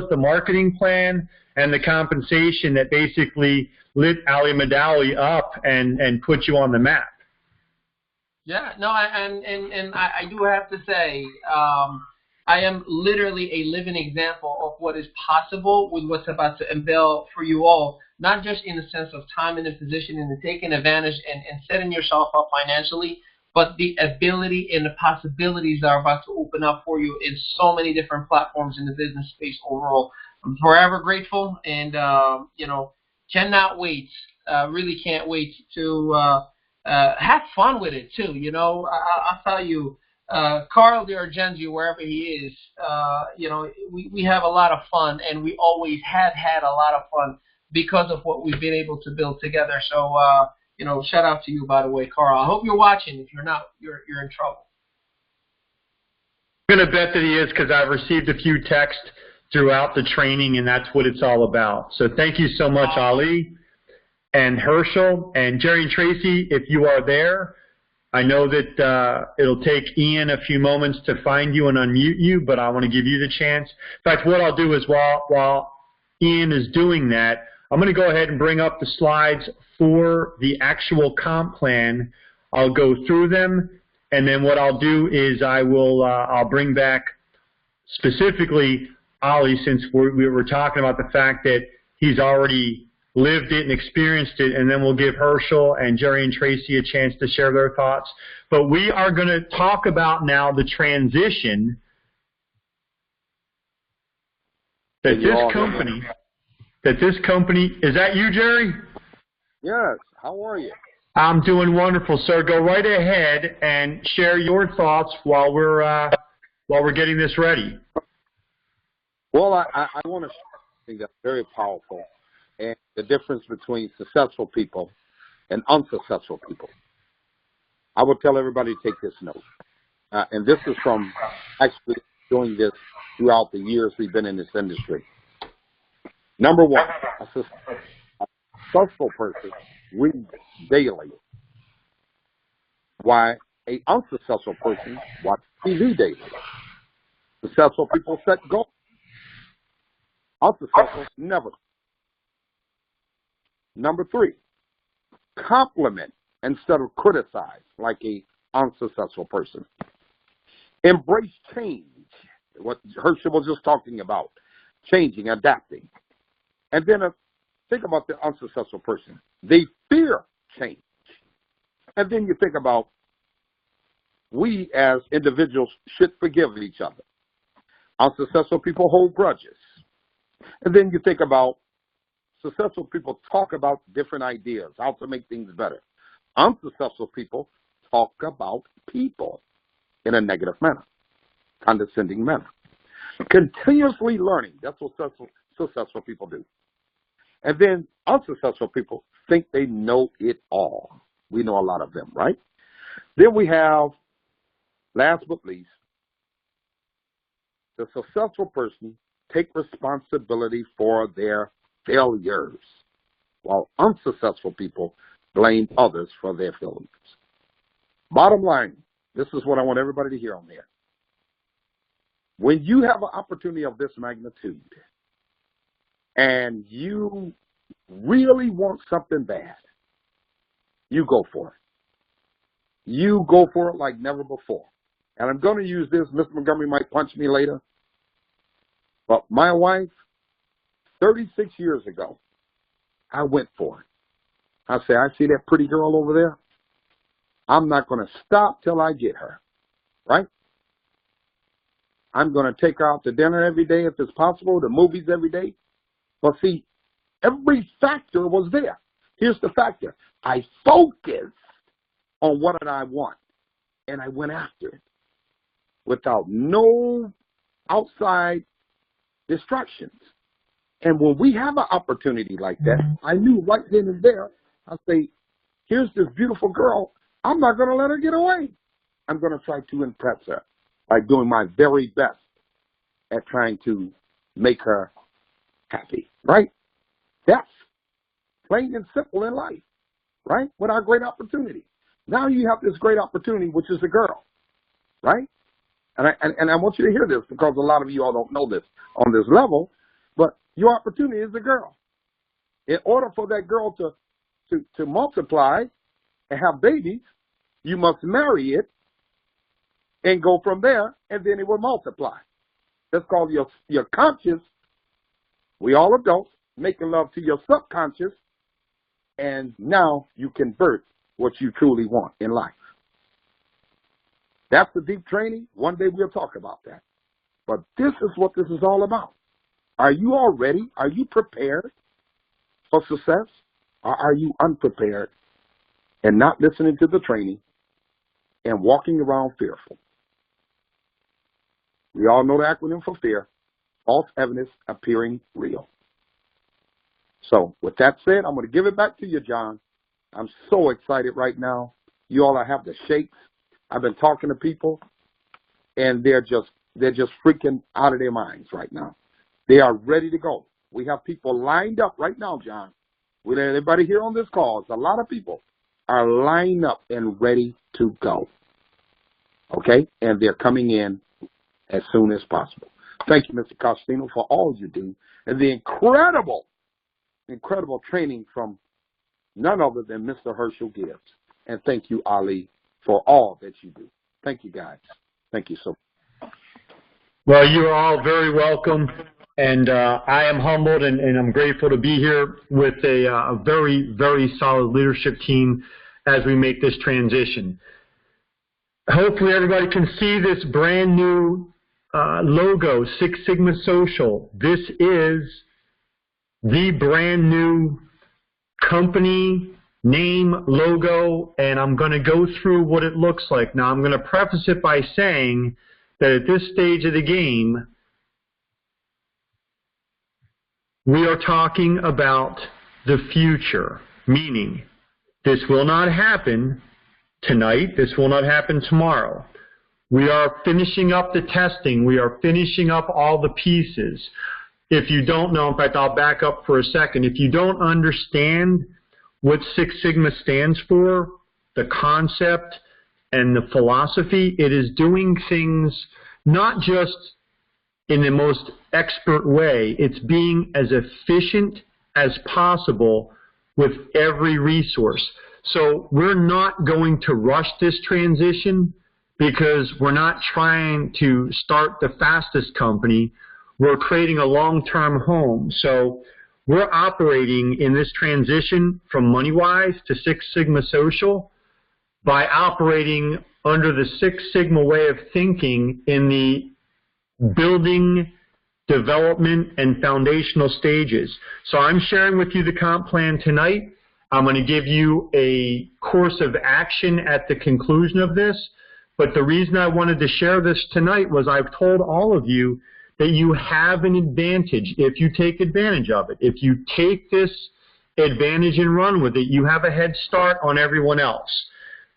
the marketing plan and the compensation that basically lit Ali Madawi up and put you on the map. Yeah, no, I do have to say, I am literally a living example of what is possible with what's about to unveil for you all, not just in the sense of time and the position and the taking advantage and setting yourself up financially, but the ability and the possibilities are about to open up for you in so many different platforms in the business space overall. I'm forever grateful, and cannot wait. Really can't wait to have fun with it too. I'll tell you, Carl DiArgenzio, wherever he is, we have a lot of fun, and we always have had a lot of fun because of what we've been able to build together. So, shout out to you, by the way, Carl. I hope you're watching. If you're not, you're in trouble. I'm going to bet that he is, because I've received a few texts throughout the training, and that's what it's all about. So thank you so much, Ali, and Herschel, and Jerry and Tracy, if you are there. I know that it'll take Ian a few moments to find you and unmute you, but I want to give you the chance. In fact, what I'll do is while Ian is doing that, I'm going to go ahead and bring up the slides for the actual comp plan. I'll go through them, and then what I'll do is I'll bring back specifically Ali, since we were talking about the fact that he's already lived it and experienced it, and then we'll give Herschel and Jerry and Tracy a chance to share their thoughts. But we are going to talk about now the transition that this company, is that you, Jerry? Yes. How are you? I'm doing wonderful, sir. Go right ahead and share your thoughts while we're getting this ready. Well, I want to share something that's very powerful, and the difference between successful people and unsuccessful people. I will tell everybody to take this note. And this is from actually doing this throughout the years we've been in this industry. Number one, a successful person reads daily, while an unsuccessful person watches TV daily. Successful people set goals. Unsuccessful never. Number three, compliment instead of criticize like a unsuccessful person. Embrace change, what Herschel was just talking about, changing, adapting. And then think about the unsuccessful person. They fear change. And then you think about we as individuals should forgive each other. Unsuccessful people hold grudges. And then you think about successful people talk about different ideas, how to make things better. Unsuccessful people talk about people in a negative manner, condescending manner. Continuously learning, that's what successful people do. And then unsuccessful people think they know it all. We know a lot of them, right? Then we have, last but least, the successful person take responsibility for their failures, while unsuccessful people blame others for their failures. Bottom line, this is what I want everybody to hear on there. When you have an opportunity of this magnitude and you really want something bad, you go for it. You go for it like never before. And I'm going to use this. Mr. Montgomery might punch me later. But my wife, 36 years ago, I went for it. I said, I see that pretty girl over there. I'm not going to stop till I get her, right? I'm going to take her out to dinner every day if it's possible, the movies every day. But see, every factor was there. Here's the factor. I focused on what did I want, and I went after it without no outside distractions. And when we have an opportunity like that, I knew right then and there, I say, here's this beautiful girl. I'm not going to let her get away. I'm going to try to impress her by doing my very best at trying to make her happy, right? That's plain and simple in life, right? With our great opportunity. Now you have this great opportunity, which is a girl, right? And I want you to hear this because a lot of you all don't know this on this level, but your opportunity is a girl. In order for that girl to multiply and have babies, you must marry it and go from there, and then it will multiply. That's called your conscious, we all adults, making love to your subconscious, and now you convert what you truly want in life. That's the deep training. One day we'll talk about that. But this is what this is all about. Are you all ready? Are you prepared for success? Or are you unprepared and not listening to the training and walking around fearful? We all know the acronym for fear, false evidence appearing real. So with that said, I'm going to give it back to you, John. I'm so excited right now. You all have the shakes. I've been talking to people, and they're just freaking out of their minds right now. They are ready to go. We have people lined up right now, John. With everybody here on this call, a lot of people are lined up and ready to go. Okay? And they're coming in as soon as possible. Thank you, Mr. Costino, for all you do and the incredible training from none other than Mr. Herschel Gibbs. And thank you, Ali, for all that you do. Thank you, guys. Thank you so much. Well, you're all very welcome, and I am humbled and I'm grateful to be here with a very, very solid leadership team as we make this transition. Hopefully everybody can see this brand new logo, Six Sigma Social. This is the brand new company name, logo, and I'm going to go through what it looks like. Now, I'm going to preface it by saying that at this stage of the game, we are talking about the future, meaning this will not happen tonight. This will not happen tomorrow. We are finishing up the testing. We are finishing up all the pieces. If you don't know, in fact, I'll back up for a second. If you don't understand what Six Sigma stands for, the concept and the philosophy, it is doing things not just in the most expert way. It's being as efficient as possible with every resource. So we're not going to rush this transition because we're not trying to start the fastest company. We're creating a long-term home. So we're operating in this transition from MonyWize to Six Sigma Social by operating under the Six Sigma way of thinking in the building, development, and foundational stages. So I'm sharing with you the comp plan tonight. I'm going to give you a course of action at the conclusion of this. But the reason I wanted to share this tonight was I've told all of you that you have an advantage if you take advantage of it. If you take this advantage and run with it, you have a head start on everyone else.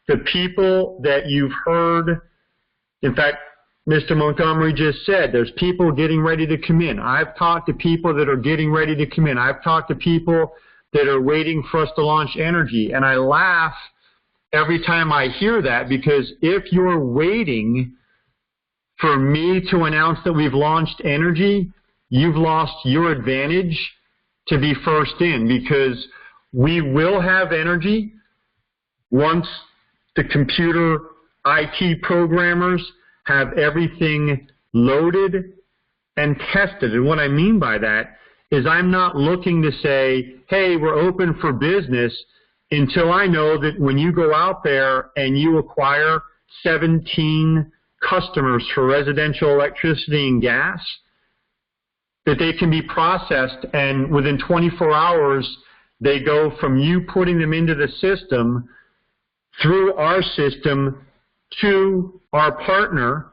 The people that you've heard, in fact, Mr. Montgomery just said, there's people getting ready to come in. I've talked to people that are getting ready to come in. I've talked to people that are waiting for us to launch energy. And I laugh every time I hear that, because if you're waiting for me to announce that we've launched energy, you've lost your advantage to be first in, because we will have energy once the computer IT programmers have everything loaded and tested. And what I mean by that is I'm not looking to say, hey, we're open for business, until I know that when you go out there and you acquire 17 customers for residential electricity and gas, that they can be processed, and within 24 hours they go from you putting them into the system through our system to our partner,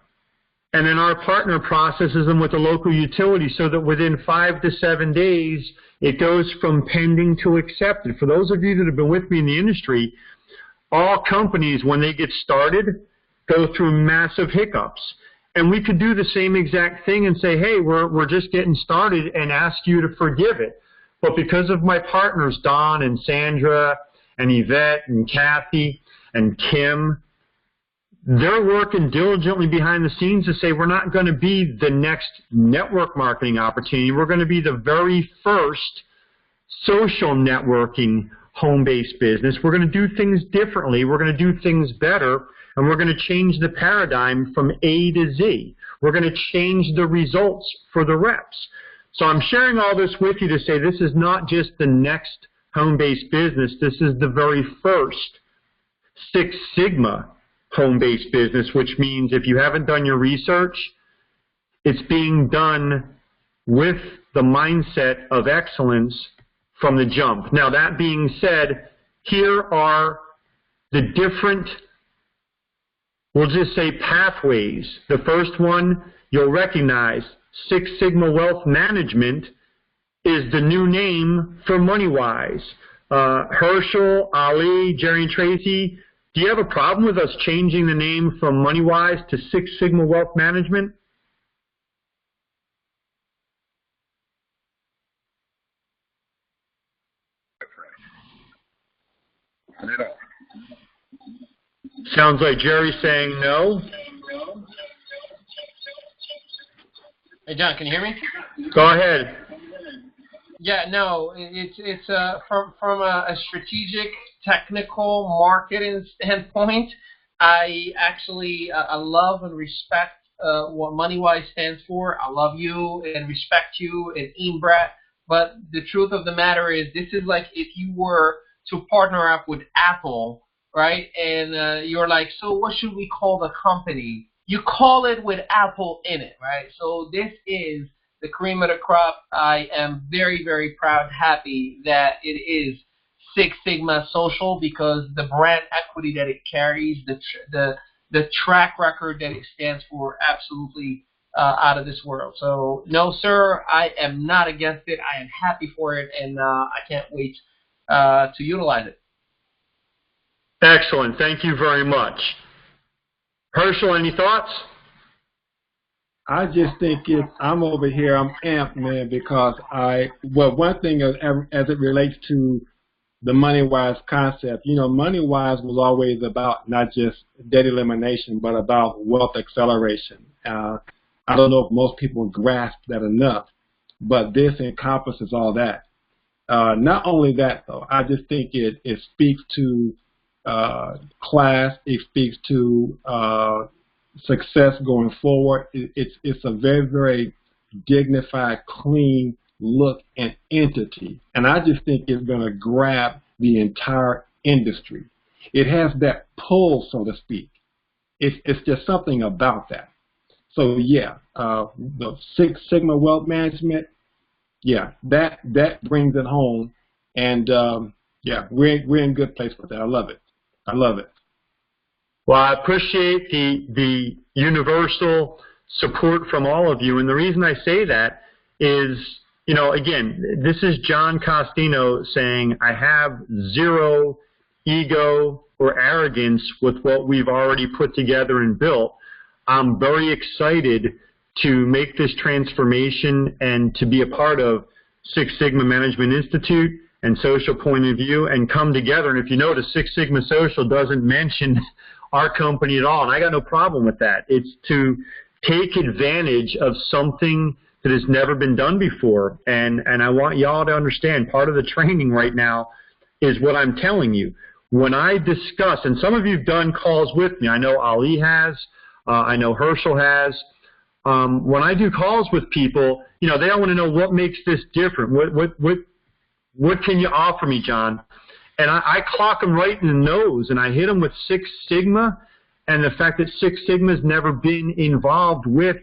and then our partner processes them with the local utility, so that within 5 to 7 days it goes from pending to accepted. For those of you that have been with me in the industry, all companies, when they get started, go through massive hiccups. And we could do the same exact thing and say, hey, we're just getting started, and ask you to forgive it. But because of my partners, Don and Sandra and Yvette and Kathy and Kim, they're working diligently behind the scenes to say we're not going to be the next network marketing opportunity. We're going to be the very first social networking home-based business. We're going to do things differently. We're going to do things better. And we're going to change the paradigm from A to Z. We're going to change the results for the reps. So I'm sharing all this with you to say this is not just the next home-based business. This is the very first Six Sigma home-based business, which means if you haven't done your research, it's being done with the mindset of excellence from the jump. Now, that being said, here are the different, we'll just say, pathways. The first one you'll recognize, Six Sigma Wealth Management, is the new name for MonyWize. Herschel, Ali, Jerry, and Tracy, do you have a problem with us changing the name from MonyWize to Six Sigma Wealth Management? Sounds like Jerry's saying no. Hey, John, can you hear me? Go ahead. Yeah, no, it's from a strategic, technical, marketing standpoint. I actually I love and respect what MonyWize stands for. I love you and respect you and Imbrat. But the truth of the matter is, this is like if you were to partner up with Apple, right? And you're like, so what should we call the company? You call it with Apple in it, right? So this is the cream of the crop. I am very, very proud, happy that it is Six Sigma Social, because the brand equity that it carries, the track record that it stands for, absolutely out of this world. So no, sir, I am not against it. I am happy for it, and I can't wait to utilize it. Excellent. Thank you very much. Herschel, any thoughts? I just think I'm over here, I'm amped, man, because one thing as it relates to the MonyWize concept, MonyWize was always about not just debt elimination, but about wealth acceleration. I don't know if most people grasp that enough, but this encompasses all that. Not only that, though, I just think it speaks to class, it speaks to success going forward. It's a very, very dignified, clean look and entity, and I just think it's going to grab the entire industry. It has that pull, so to speak. It's just something about that. So yeah, the Six Sigma Wealth Management, yeah, that brings it home, and yeah, we're in good place with that. I love it. I love it. Well, I appreciate the universal support from all of you, and the reason I say that is, again, this is John Costino saying, I have zero ego or arrogance with what we've already put together and built. I'm very excited to make this transformation and to be a part of Six Sigma Management Institute and Social Point of View and come together. And if you notice, Six Sigma Social doesn't mention our company at all, and I got no problem with that. It's to take advantage of something that has never been done before. And I want y'all to understand, part of the training right now is what I'm telling you. When I discuss, and some of you have done calls with me, I know Ali has, I know Herschel has. When I do calls with people, they all want to know what makes this different. What can you offer me, John? And I clock them right in the nose, and I hit them with Six Sigma and the fact that Six Sigma has never been involved with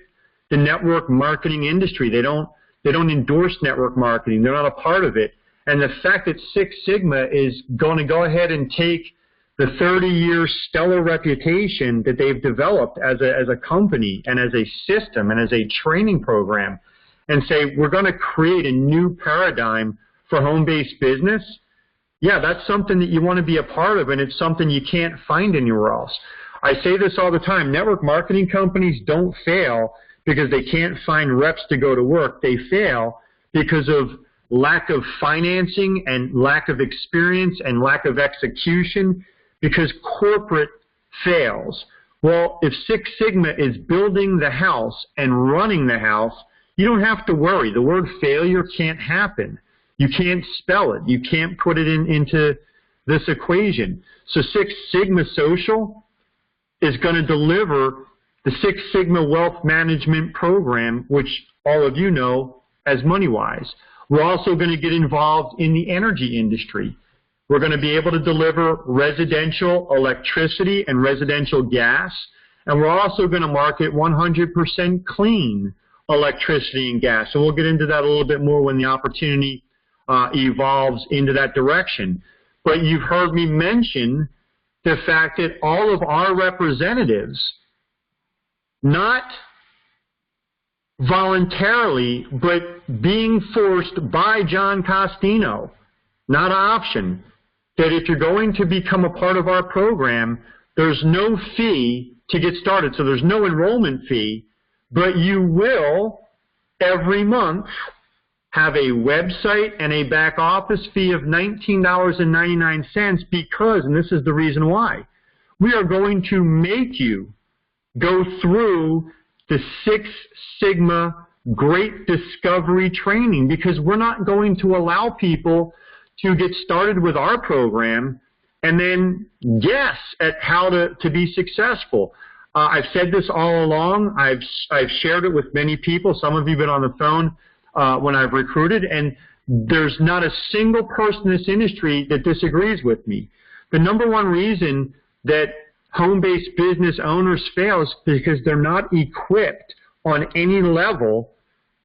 the network marketing industry. They don't endorse network marketing. They're not a part of it. And the fact that Six Sigma is going to go ahead and take the 30-year stellar reputation that they've developed as a company and as a system and as a training program and say, we're going to create a new paradigm for home-based business, yeah, that's something that you want to be a part of, and it's something you can't find anywhere else. I say this all the time. Network marketing companies don't fail because they can't find reps to go to work. They fail because of lack of financing and lack of experience and lack of execution, because corporate fails. Well, if Six Sigma is building the house and running the house, you don't have to worry. The word failure can't happen. You can't spell it. You can't put it into this equation. So Six Sigma Social is going to deliver the Six Sigma Wealth Management Program, which all of you know as MonyWize. We're also going to get involved in the energy industry. We're going to be able to deliver residential electricity and residential gas, and we're also going to market 100% clean electricity and gas. So we'll get into that a little bit more when the opportunity evolves into that direction. But you've heard me mention the fact that all of our representatives, not voluntarily, but being forced by John Costino, not an option, that if you're going to become a part of our program, there's no fee to get started. So there's no enrollment fee, but you will every month have a website and a back office fee of $19.99 because, and this is the reason why, we are going to make you go through the Six Sigma Great Discovery Training, because we're not going to allow people to get started with our program and then guess at how to be successful. I've said this all along. I've shared it with many people. Some of you have been on the phone when I've recruited, and there's not a single person in this industry that disagrees with me. The number one reason that home-based business owners fail is because they're not equipped on any level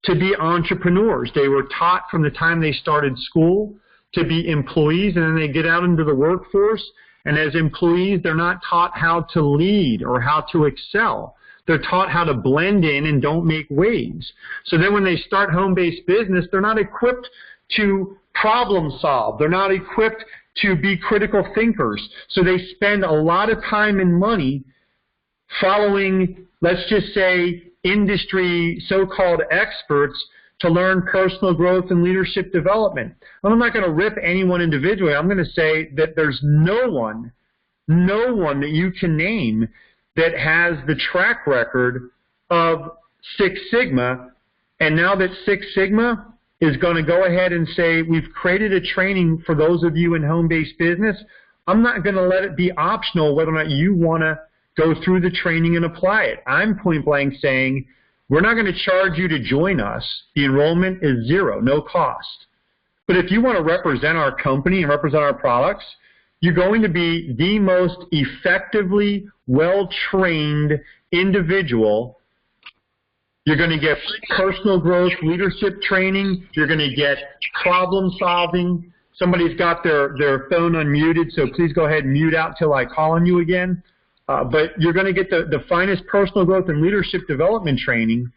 to be entrepreneurs. They were taught from the time they started school to be employees, and then they get out into the workforce, and as employees, they're not taught how to lead or how to excel. They're taught how to blend in and don't make waves. So then when they start home-based business, they're not equipped to problem solve. They're not equipped to be critical thinkers. So they spend a lot of time and money following, let's just say, industry so-called experts to learn personal growth and leadership development. And I'm not going to rip anyone individually. I'm going to say that there's no one that you can name that has the track record of Six Sigma. And now that Six Sigma is going to go ahead and say, we've created a training for those of you in home-based business, I'm not going to let it be optional whether or not you want to go through the training and apply it. I'm point blank saying, we're not going to charge you to join us. The enrollment is zero, no cost. But if you want to represent our company and represent our products, you're going to be the most effectively well-trained individual. You're going to get personal growth, leadership training. You're going to get problem solving. Somebody's got their phone unmuted, so please go ahead and mute out till I call on you again. But you're going to get the finest personal growth and leadership development training,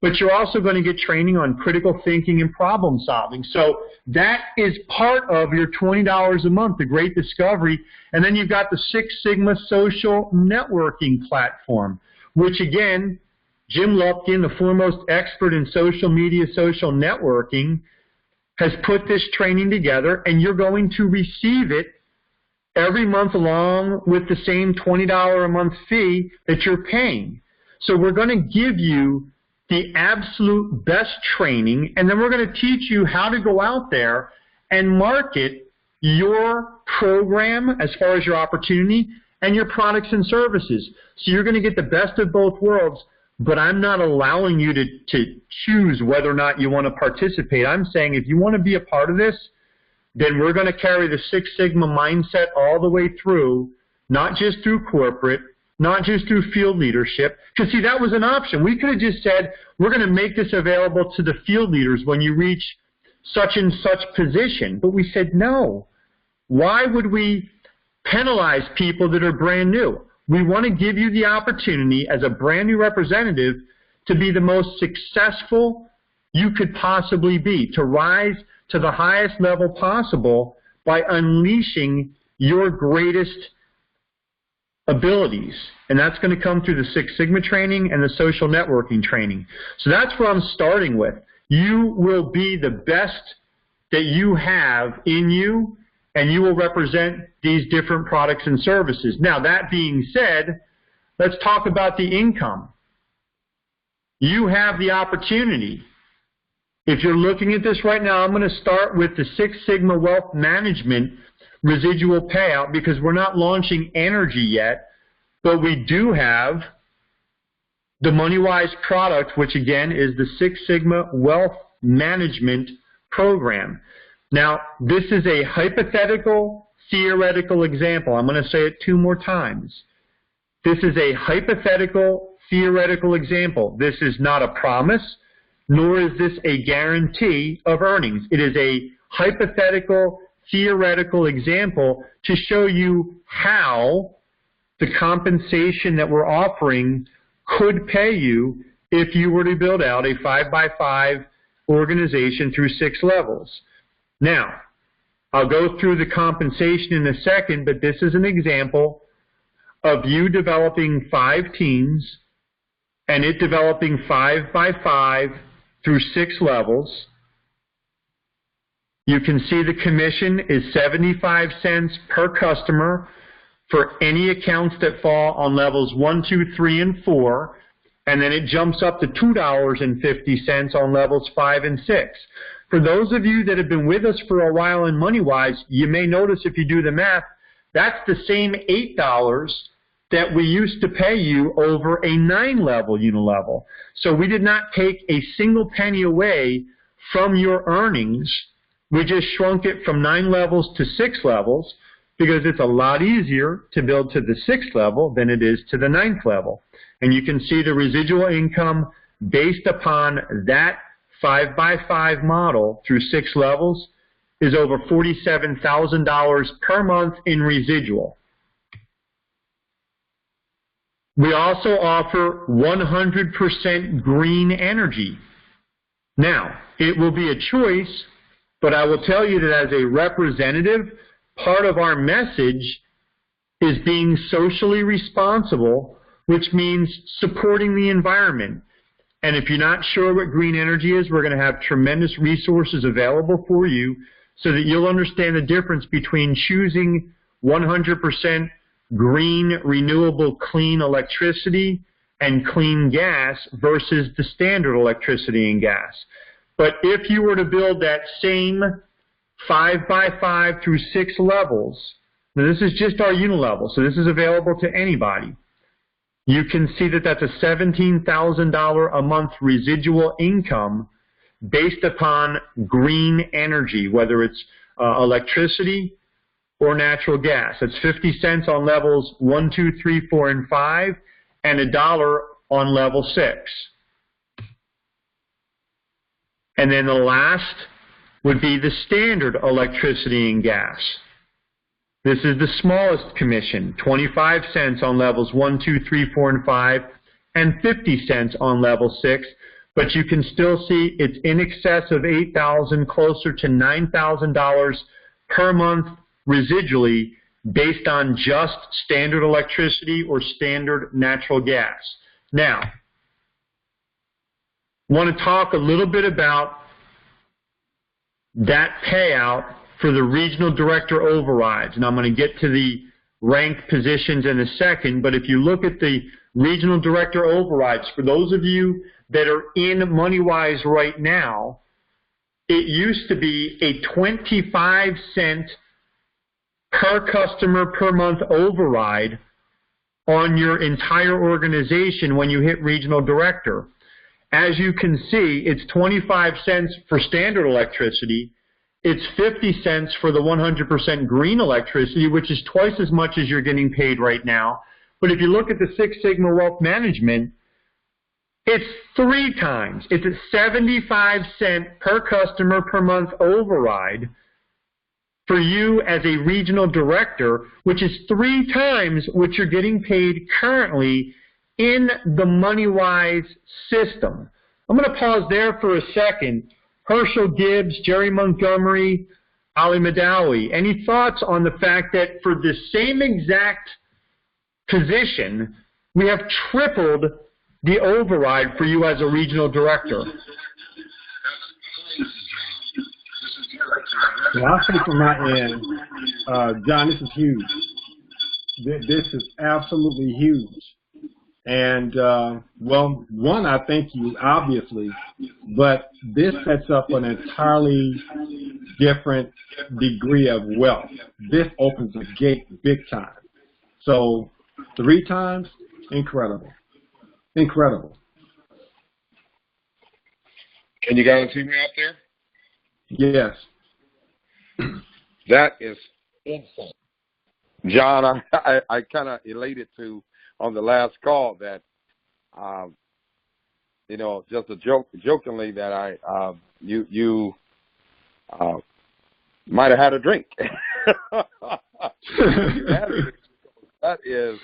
but you're also going to get training on critical thinking and problem solving. So that is part of your $20 a month, the Great Discovery. And then you've got the Six Sigma Social Networking Platform, which again, Jim Lupkin, the foremost expert in social media, social networking, has put this training together, and you're going to receive it every month along with the same $20 a month fee that you're paying. So we're going to give you the absolute best training, and then we're going to teach you how to go out there and market your program as far as your opportunity and your products and services. So you're going to get the best of both worlds, but I'm not allowing you to choose whether or not you want to participate. I'm saying if you want to be a part of this, then we're going to carry the Six Sigma mindset all the way through, not just through corporate, not just through field leadership. Because, see, that was an option. We could have just said, we're going to make this available to the field leaders when you reach such and such position. But we said, no. Why would we penalize people that are brand new? We want to give you the opportunity as a brand new representative to be the most successful you could possibly be, to rise to the highest level possible by unleashing your greatest abilities. And that's going to come through the Six Sigma training and the social networking training. So that's what I'm starting with. You will be the best that you have in you, and you will represent these different products and services. Now, that being said, let's talk about the income. You have the opportunity. If you're looking at this right now, I'm going to start with the Six Sigma Wealth Management residual payout because we're not launching energy yet, but we do have the MonyWize product, which again is the Six Sigma Wealth Management Program. Now, this is a hypothetical theoretical example. I'm going to say it 2 more times. This is a hypothetical, theoretical example. This is not a promise, nor is this a guarantee of earnings. It is a hypothetical, theoretical example to show you how the compensation that we're offering could pay you if you were to build out a 5x5 organization through 6 levels. Now, I'll go through the compensation in a second, but this is an example of you developing 5 teams and it developing 5x5 through 6 levels. You can see the commission is 75 cents per customer for any accounts that fall on levels 1, 2, 3, and 4, and then it jumps up to $2.50 on levels 5 and 6. For those of you that have been with us for a while in MonyWize, you may notice if you do the math, that's the same $8 that we used to pay you over a 9-level unilevel. So we did not take a single penny away from your earnings. We just shrunk it from 9 levels to 6 levels because it's a lot easier to build to the 6th level than it is to the 9th level. And you can see the residual income based upon that 5x5 model through 6 levels is over $47,000 per month in residual. We also offer 100% green energy. Now, it will be a choice, but I will tell you that as a representative, part of our message is being socially responsible, which means supporting the environment. And if you're not sure what green energy is, we're going to have tremendous resources available for you so that you'll understand the difference between choosing 100% green, renewable, clean electricity and clean gas versus the standard electricity and gas. But if you were to build that same 5x5 through 6 levels, now this is just our unilevel, so this is available to anybody. You can see that that's a $17,000 a month residual income based upon green energy, whether it's electricity or natural gas. It's 50 cents on levels 1, 2, 3, 4, and 5, and $1 on level 6. And then the last would be the standard electricity and gas. This is the smallest commission, 25 cents on levels 1, 2, 3, 4, and 5, and 50 cents on level 6. But you can still see it's in excess of $8,000, closer to $9,000 per month residually based on just standard electricity or standard natural gas. Now, I want to talk a little bit about that payout for the regional director overrides. And I'm going to get to the ranked positions in a second, but if you look at the regional director overrides, for those of you that are in MonyWize right now, it used to be a 25-cent per customer per month override on your entire organization when you hit regional director. As you can see, it's 25 cents for standard electricity. It's 50 cents for the 100% green electricity, which is twice as much as you're getting paid right now. But if you look at the Six Sigma Wealth Management, it's 3 times. It's a 75 cent per customer per month override for you as a regional director, which is 3 times what you're getting paid currently in the MonyWize system. I'm going to pause there for a second. Herschel Gibbs, Jerry Montgomery, Ali Madawi, any thoughts on the fact that for the same exact position, we have tripled the override for you as a regional director? Well, I'll say from my end, John, this is huge. This is absolutely huge. And, well, one, I thank you, obviously, but this sets up an entirely different degree of wealth. This opens the gate big time. So 3 times, incredible. Incredible. Can you guys see me out there? Yes. That is insane. John, I kind of elated to on the last call that, just jokingly that you might have had a drink. That is,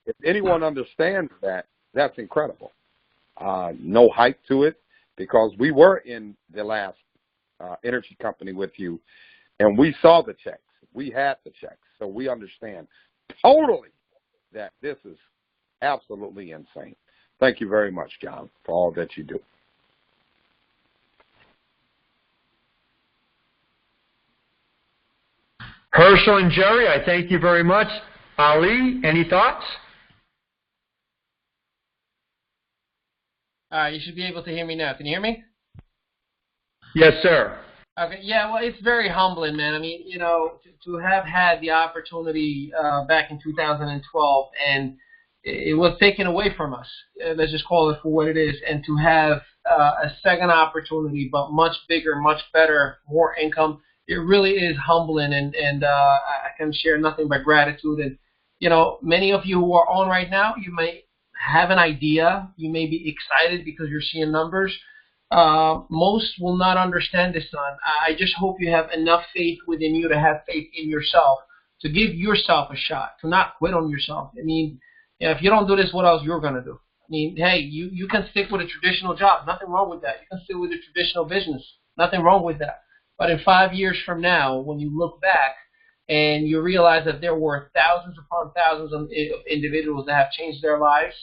if anyone understands that, that's incredible. No hype to it, because we were in the last energy company with you, and we saw the checks. We had the checks, so we understand totally that this is absolutely insane. Thank you very much, John, for all that you do. Herschel and Jerry, I thank you very much. Ali, any thoughts? You should be able to hear me now. Can you hear me? Yes, sir. Okay, yeah, well, it's very humbling, man. I mean, to have had the opportunity back in 2012, and it was taken away from us. Let's just call it for what it is. And to have a second opportunity, but much bigger, much better, more income, it really is humbling, and I can share nothing but gratitude. And, many of you who are on right now, you may have an idea. You may be excited because you're seeing numbers. Most will not understand this, son. I just hope you have enough faith within you to have faith in yourself, to give yourself a shot, to not quit on yourself. I mean, if you don't do this, what else you're going to do? I mean, hey, you can stick with a traditional job. Nothing wrong with that. You can stick with a traditional business. Nothing wrong with that. But in 5 years from now, when you look back and you realize that there were thousands upon thousands of individuals that have changed their lives,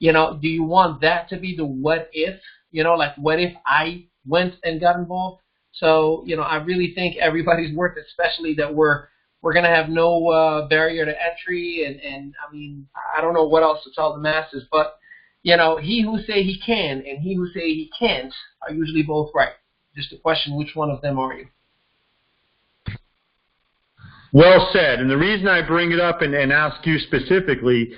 do you want that to be the what if? Like, what if I went and got involved? So, I really think everybody's worth it, especially that we're going to have no barrier to entry. And I mean, I don't know what else to tell the masses, but, he who say he can and he who say he can't are usually both right. Just a question, which one of them are you? Well said. And the reason I bring it up and ask you specifically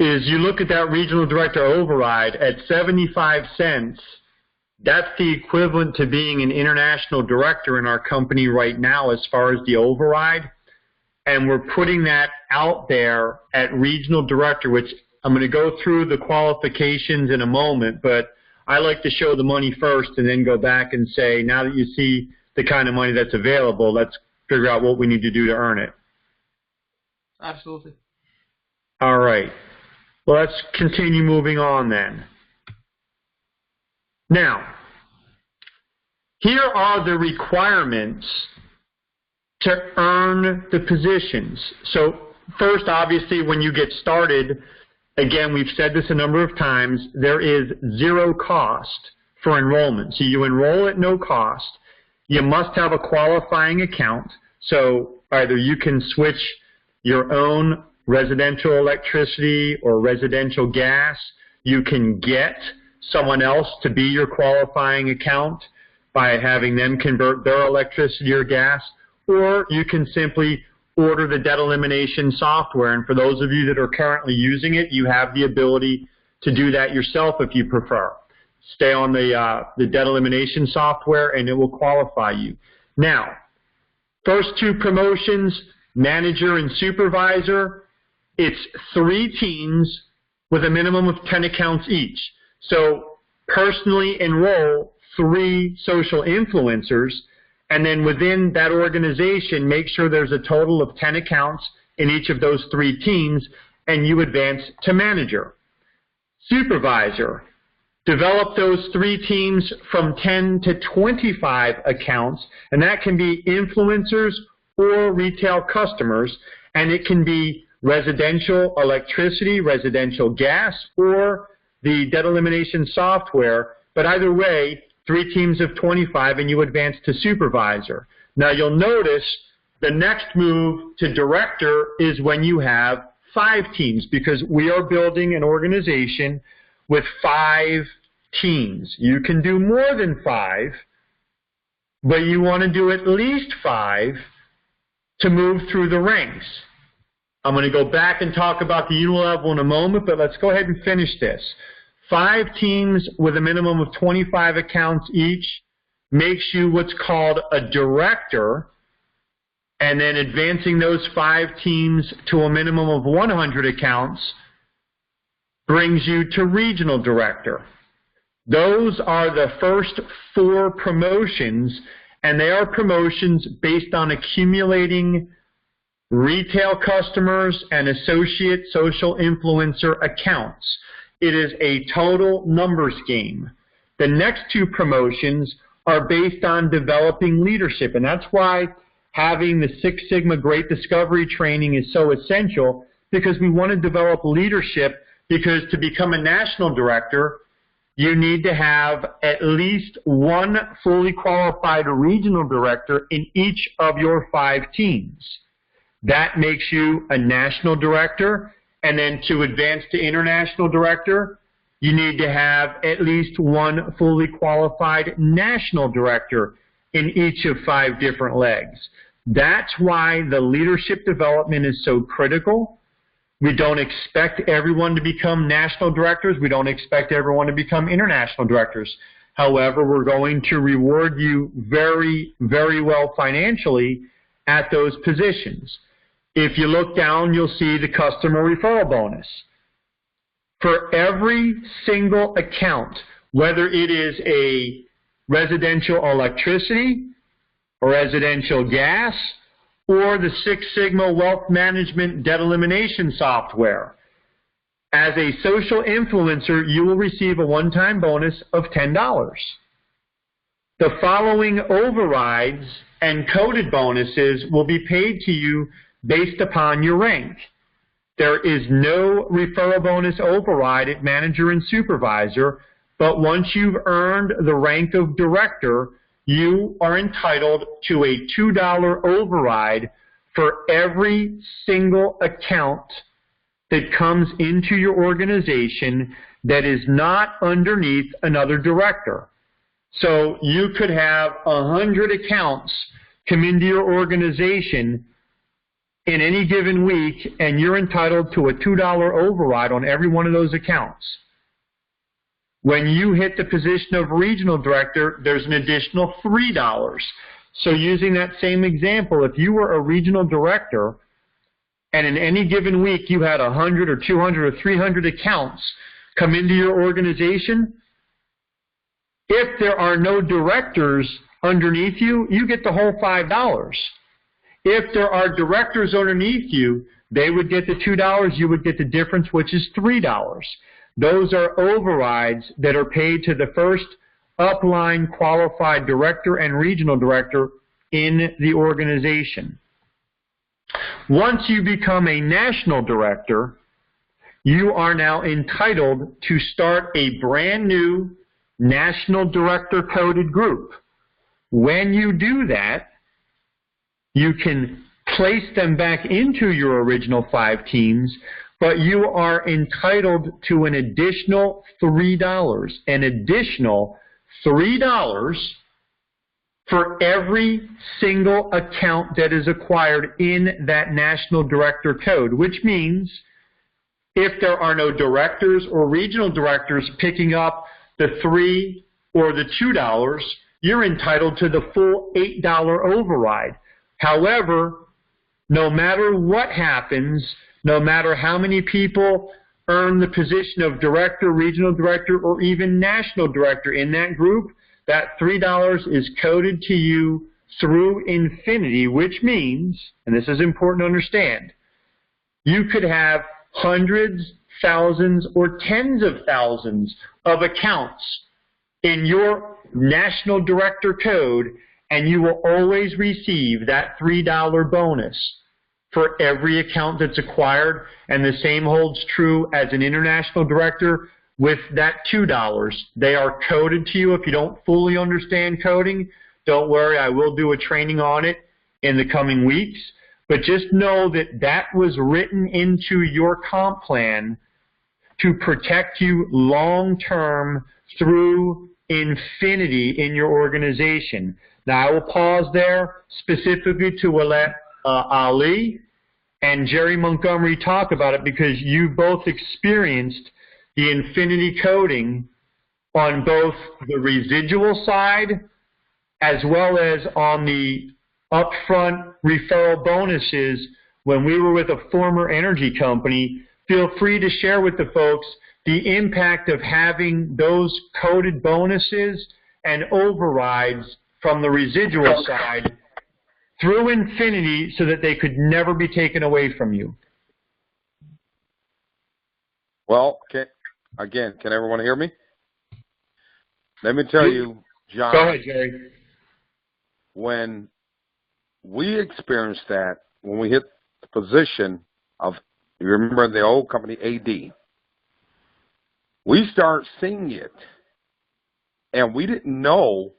is you look at that regional director override at 75 cents. That's the equivalent to being an international director in our company right now as far as the override. And we're putting that out there at regional director, which I'm going to go through the qualifications in a moment, but I like to show the money first and then go back and say, now that you see the kind of money that's available, let's figure out what we need to do to earn it. Absolutely. All right. Well, let's continue moving on then. Now, here are the requirements to earn the positions. So first, obviously, when you get started, again, we've said this a number of times, there is zero cost for enrollment. So you enroll at no cost. You must have a qualifying account. So either you can switch your own residential electricity or residential gas. You can get someone else to be your qualifying account by having them convert their electricity or gas, or you can simply order the debt elimination software. And for those of you that are currently using it, you have the ability to do that yourself if you prefer. Stay on the debt elimination software and it will qualify you. Now, first two promotions, manager and supervisor, it's 3 teams with a minimum of 10 accounts each. So personally enroll 3 social influencers, and then within that organization, make sure there's a total of 10 accounts in each of those 3 teams, and you advance to manager. Supervisor, develop those 3 teams from 10 to 25 accounts, and that can be influencers or retail customers, and it can be residential electricity, residential gas, or the debt elimination software. But either way, 3 teams of 25 and you advance to supervisor. Now you'll notice the next move to director is when you have 5 teams, because we are building an organization with 5 teams. You can do more than 5, but you want to do at least 5 to move through the ranks. I'm going to go back and talk about the unilevel in a moment, but let's go ahead and finish this. 5 teams with a minimum of 25 accounts each makes you what's called a director, and then advancing those 5 teams to a minimum of 100 accounts brings you to regional director. Those are the first 4 promotions, and they are promotions based on accumulating retail customers and associate social influencer accounts. It is a total numbers game. The next 2 promotions are based on developing leadership, and that's why having the Six Sigma Great Discovery training is so essential, because we want to develop leadership, because to become a national director, you need to have at least 1 fully qualified regional director in each of your 5 teams. That makes you a national director, and then to advance to international director, you need to have at least 1 fully qualified national director in each of 5 different legs. That's why the leadership development is so critical. We don't expect everyone to become national directors. We don't expect everyone to become international directors. However, we're going to reward you very, very well financially at those positions. If you look down, you'll see the customer referral bonus. For every single account, whether it is a residential electricity, or residential gas, or the Six Sigma Wealth Management Debt Elimination Software, as a social influencer, you will receive a one-time bonus of $10. The following overrides and coded bonuses will be paid to you based upon your rank. There is no referral bonus override at manager and supervisor, but once you've earned the rank of director, you are entitled to a $2 override for every single account that comes into your organization that is not underneath another director. So you could have 100 accounts come into your organization in any given week, and you're entitled to a $2 override on every one of those accounts. When you hit the position of regional director, there's an additional $3. So using that same example, if you were a regional director and in any given week you had 100 or 200 or 300 accounts come into your organization, if there are no directors underneath you, you get the whole $5. If there are directors underneath you, they would get the $2, you would get the difference, which is $3. Those are overrides that are paid to the first upline qualified director and regional director in the organization. Once you become a national director, you are now entitled to start a brand new national director coded group. When you do that, you can place them back into your original 5 teams, but you are entitled to an additional $3. An additional $3 for every single account that is acquired in that national director code, which means if there are no directors or regional directors picking up the $3 or the $2, you're entitled to the full $8 override. However, no matter what happens, no matter how many people earn the position of director, regional director, or even national director in that group, that $3 is coded to you through infinity, which means, and this is important to understand, you could have hundreds, thousands, or tens of thousands of accounts in your national director code, and you will always receive that $3 bonus for every account that's acquired, and the same holds true as an international director with that $2. They are coded to you. If you don't fully understand coding, don't worry, I will do a training on it in the coming weeks, but just know that that was written into your comp plan to protect you long-term through infinity in your organization. Now, I will pause there specifically to let Ali and Jerry Montgomery talk about it, because you both experienced the infinity coding on both the residual side as well as on the upfront referral bonuses when we were with a former energy company, feel free to share with the folks the impact of having those coded bonuses and overrides from the residual side through infinity so that they could never be taken away from you. Well, can everyone hear me? Let me tell you, John. Go ahead, Jerry. When we experienced that, when we hit the position of, you remember the old company AD, we started seeing it, and we didn't know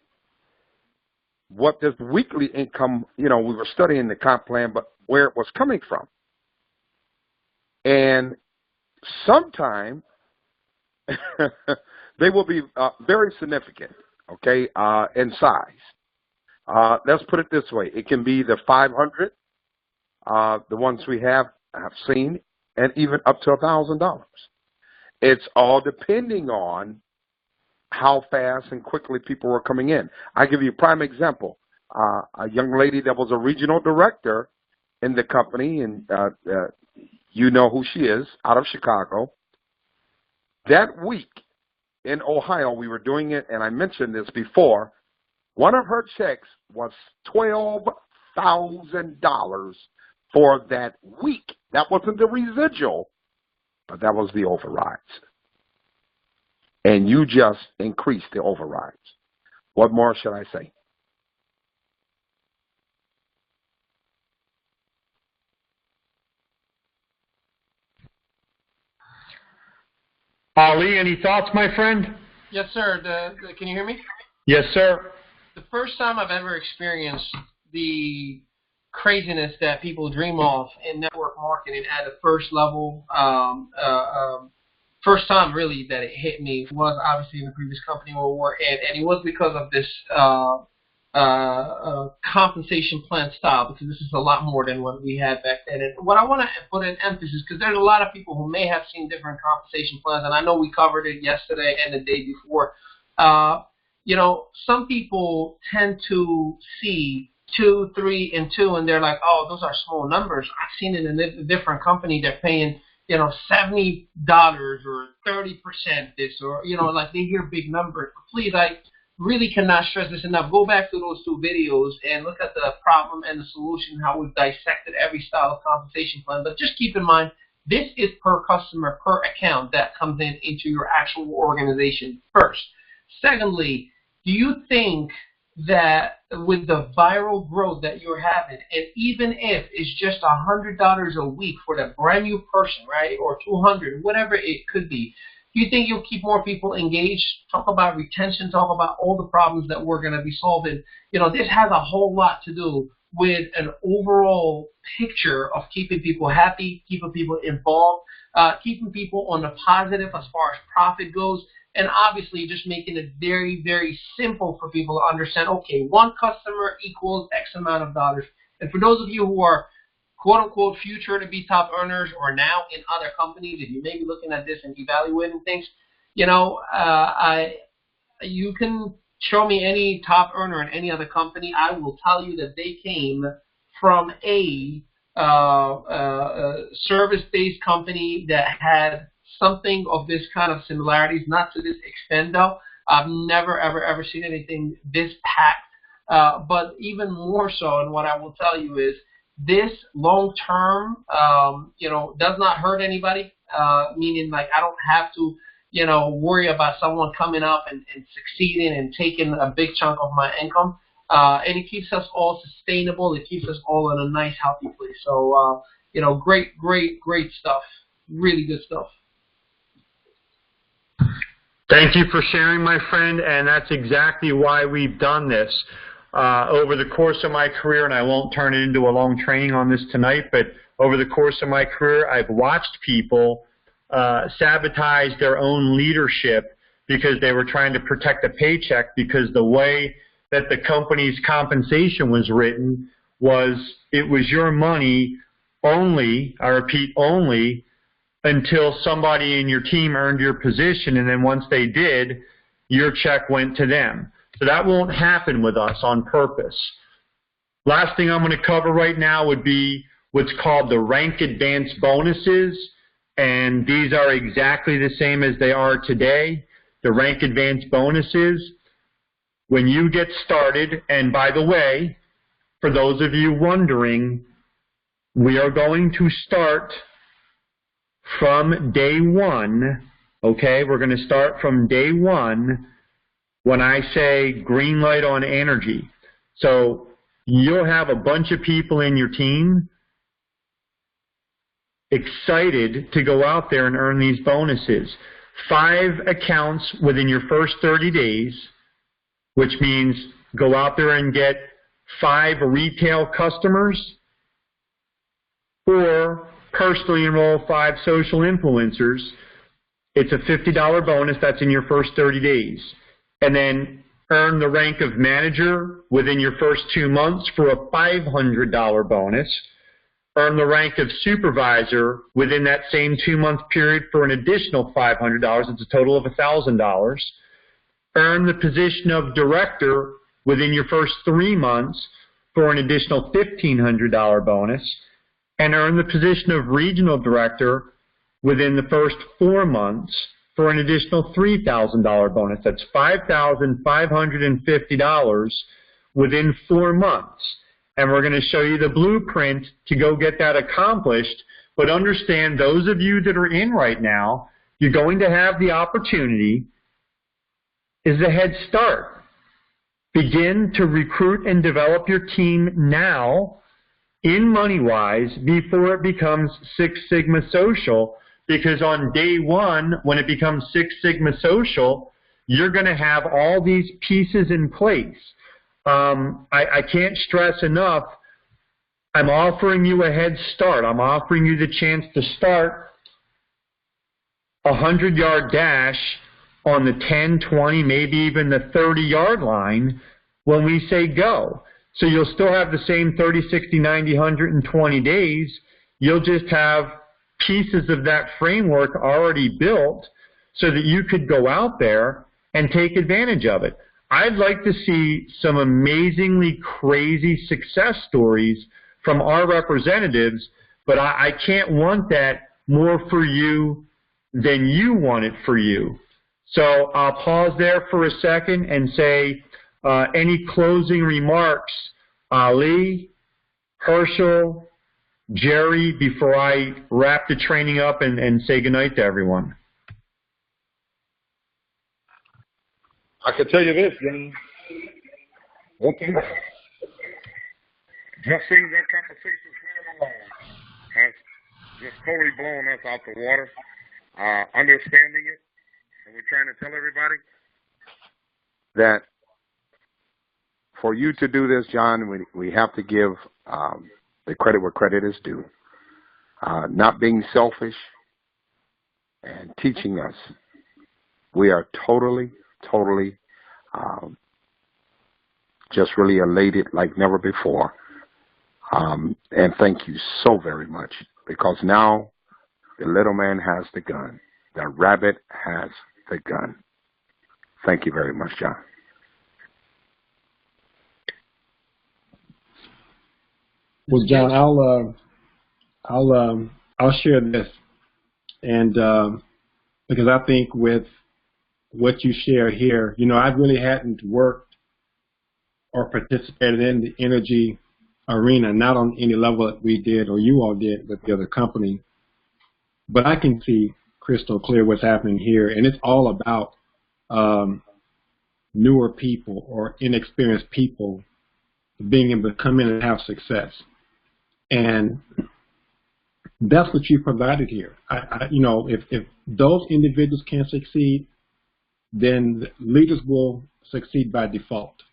what this weekly income, we were studying the comp plan, but where it was coming from. And sometime they will be very significant, okay, in size. Let's put it this way. It can be the 500, the ones we have seen, and even up to $1,000. It's all depending on how fast and quickly people were coming in. I give you a prime example. A young lady that was a regional director in the company, and you know who she is, out of Chicago. That week in Ohio, we were doing it, and I mentioned this before, one of her checks was $12,000 for that week. That wasn't the residual, but that was the overrides. And you just increased the overrides. What more should I say? Ali, any thoughts, my friend? Yes, sir. Can you hear me? Yes, sir. The first time I've ever experienced the craziness that people dream of in network marketing at a first level, first time really that it hit me was obviously in the previous company where we were in, and it was because of this compensation plan style, because this is a lot more than what we had back then. And what I want to put in emphasis, because there's a lot of people who may have seen different compensation plans, and I know we covered it yesterday and the day before. Some people tend to see 2, 3, and 2, and they're like, oh, those are small numbers. I've seen it in a different company. They're paying, $70 or 30% this, or, like they hear big numbers. But please, I really cannot stress this enough. Go back to those 2 videos and look at the problem and the solution, how we've dissected every style of compensation plan. But just keep in mind, this is per customer, per account that comes into your actual organization first. Secondly, do you think that with the viral growth that you're having, and even if it's just $100 a week for that brand new person, right, or 200, whatever it could be, do you think you'll keep more people engaged? Talk about retention, talk about all the problems that we're going to be solving. This has a whole lot to do with an overall picture of keeping people happy, keeping people involved, keeping people on the positive as far as profit goes, and obviously just making it very, very simple for people to understand, okay, one customer equals X amount of dollars. And for those of you who are quote-unquote future to be top earners or now in other companies, if you may be looking at this and evaluating things, you can show me any top earner in any other company. I will tell you that they came from a service-based company that had something of this kind of similarities, not to this extent though. I've never, ever seen anything this packed. But even more so, and what I will tell you is, this long-term, does not hurt anybody, meaning like I don't have to, worry about someone coming up and succeeding and taking a big chunk of my income. And it keeps us all sustainable. It keeps us all in a nice, healthy place. So, great stuff. Really good stuff. Thank you for sharing, my friend, and that's exactly why we've done this. Over the course of my career, and I won't turn it into a long training on this tonight, but over the course of my career, I've watched people sabotage their own leadership because they were trying to protect a paycheck, because the way that the company's compensation was written was it was your money only, I repeat, only, until somebody in your team earned your position, and then once they did, your check went to them. So that won't happen with us on purpose. Last thing I'm going to cover right now would be what's called the rank advance bonuses, and these are exactly the same as they are today. The rank advance bonuses, when you get started, and by the way, for those of you wondering, we are going to start from day one, okay? We're going to start from day one when I say green light on energy. So you'll have a bunch of people in your team excited to go out there and earn these bonuses. 5 accounts within your first 30 days, which means go out there and get 5 retail customers, or personally enroll 5 social influencers. It's a $50 bonus. That's in your first 30 days. And then earn the rank of manager within your first 2 months for a $500 bonus. Earn the rank of supervisor within that same 2-month period for an additional $500. It's a total of $1,000. Earn the position of director within your first 3 months for an additional $1,500 bonus. And earn the position of regional director within the first 4 months for an additional $3,000 bonus. That's $5,550 within 4 months. And we're going to show you the blueprint to go get that accomplished. But understand, those of you that are in right now, you're going to have the opportunity, is a head start. Begin to recruit and develop your team now in MonyWize before it becomes Six Sigma Social, because on day one, when it becomes Six Sigma Social, you're going to have all these pieces in place. I can't stress enough, I'm offering you a head start. I'm offering you the chance to start a 100-yard dash on the 10, 20, maybe even the 30-yard line when we say go. So you'll still have the same 30, 60, 90, 120 days. You'll just have pieces of that framework already built so that you could go out there and take advantage of it. I'd like to see some amazingly crazy success stories from our representatives, but I can't want that more for you than you want it for you. So I'll pause there for a second and say, any closing remarks, Ali, Herschel, Jerry, before I wrap the training up and say goodnight to everyone? I can tell you this, John. One thing, just seeing that conversation here alone has just totally blown us out the water. Understanding it, and we're trying to tell everybody that for you to do this, John, we have to give the credit where credit is due. Not being selfish and teaching us. We are totally just really elated like never before. And thank you so very much, because now the little man has the gun. The rabbit has the gun. Thank you very much, John. Well, John, I'll share this, and because I think with what you share here, you know, I really hadn't worked or participated in the energy arena, not on any level that we did or you all did with the other company, but I can see crystal clear what's happening here, and it's all about newer people or inexperienced people being able to come in and have success. And that's what you provided here. You know, if those individuals can succeed, then leaders will succeed by default.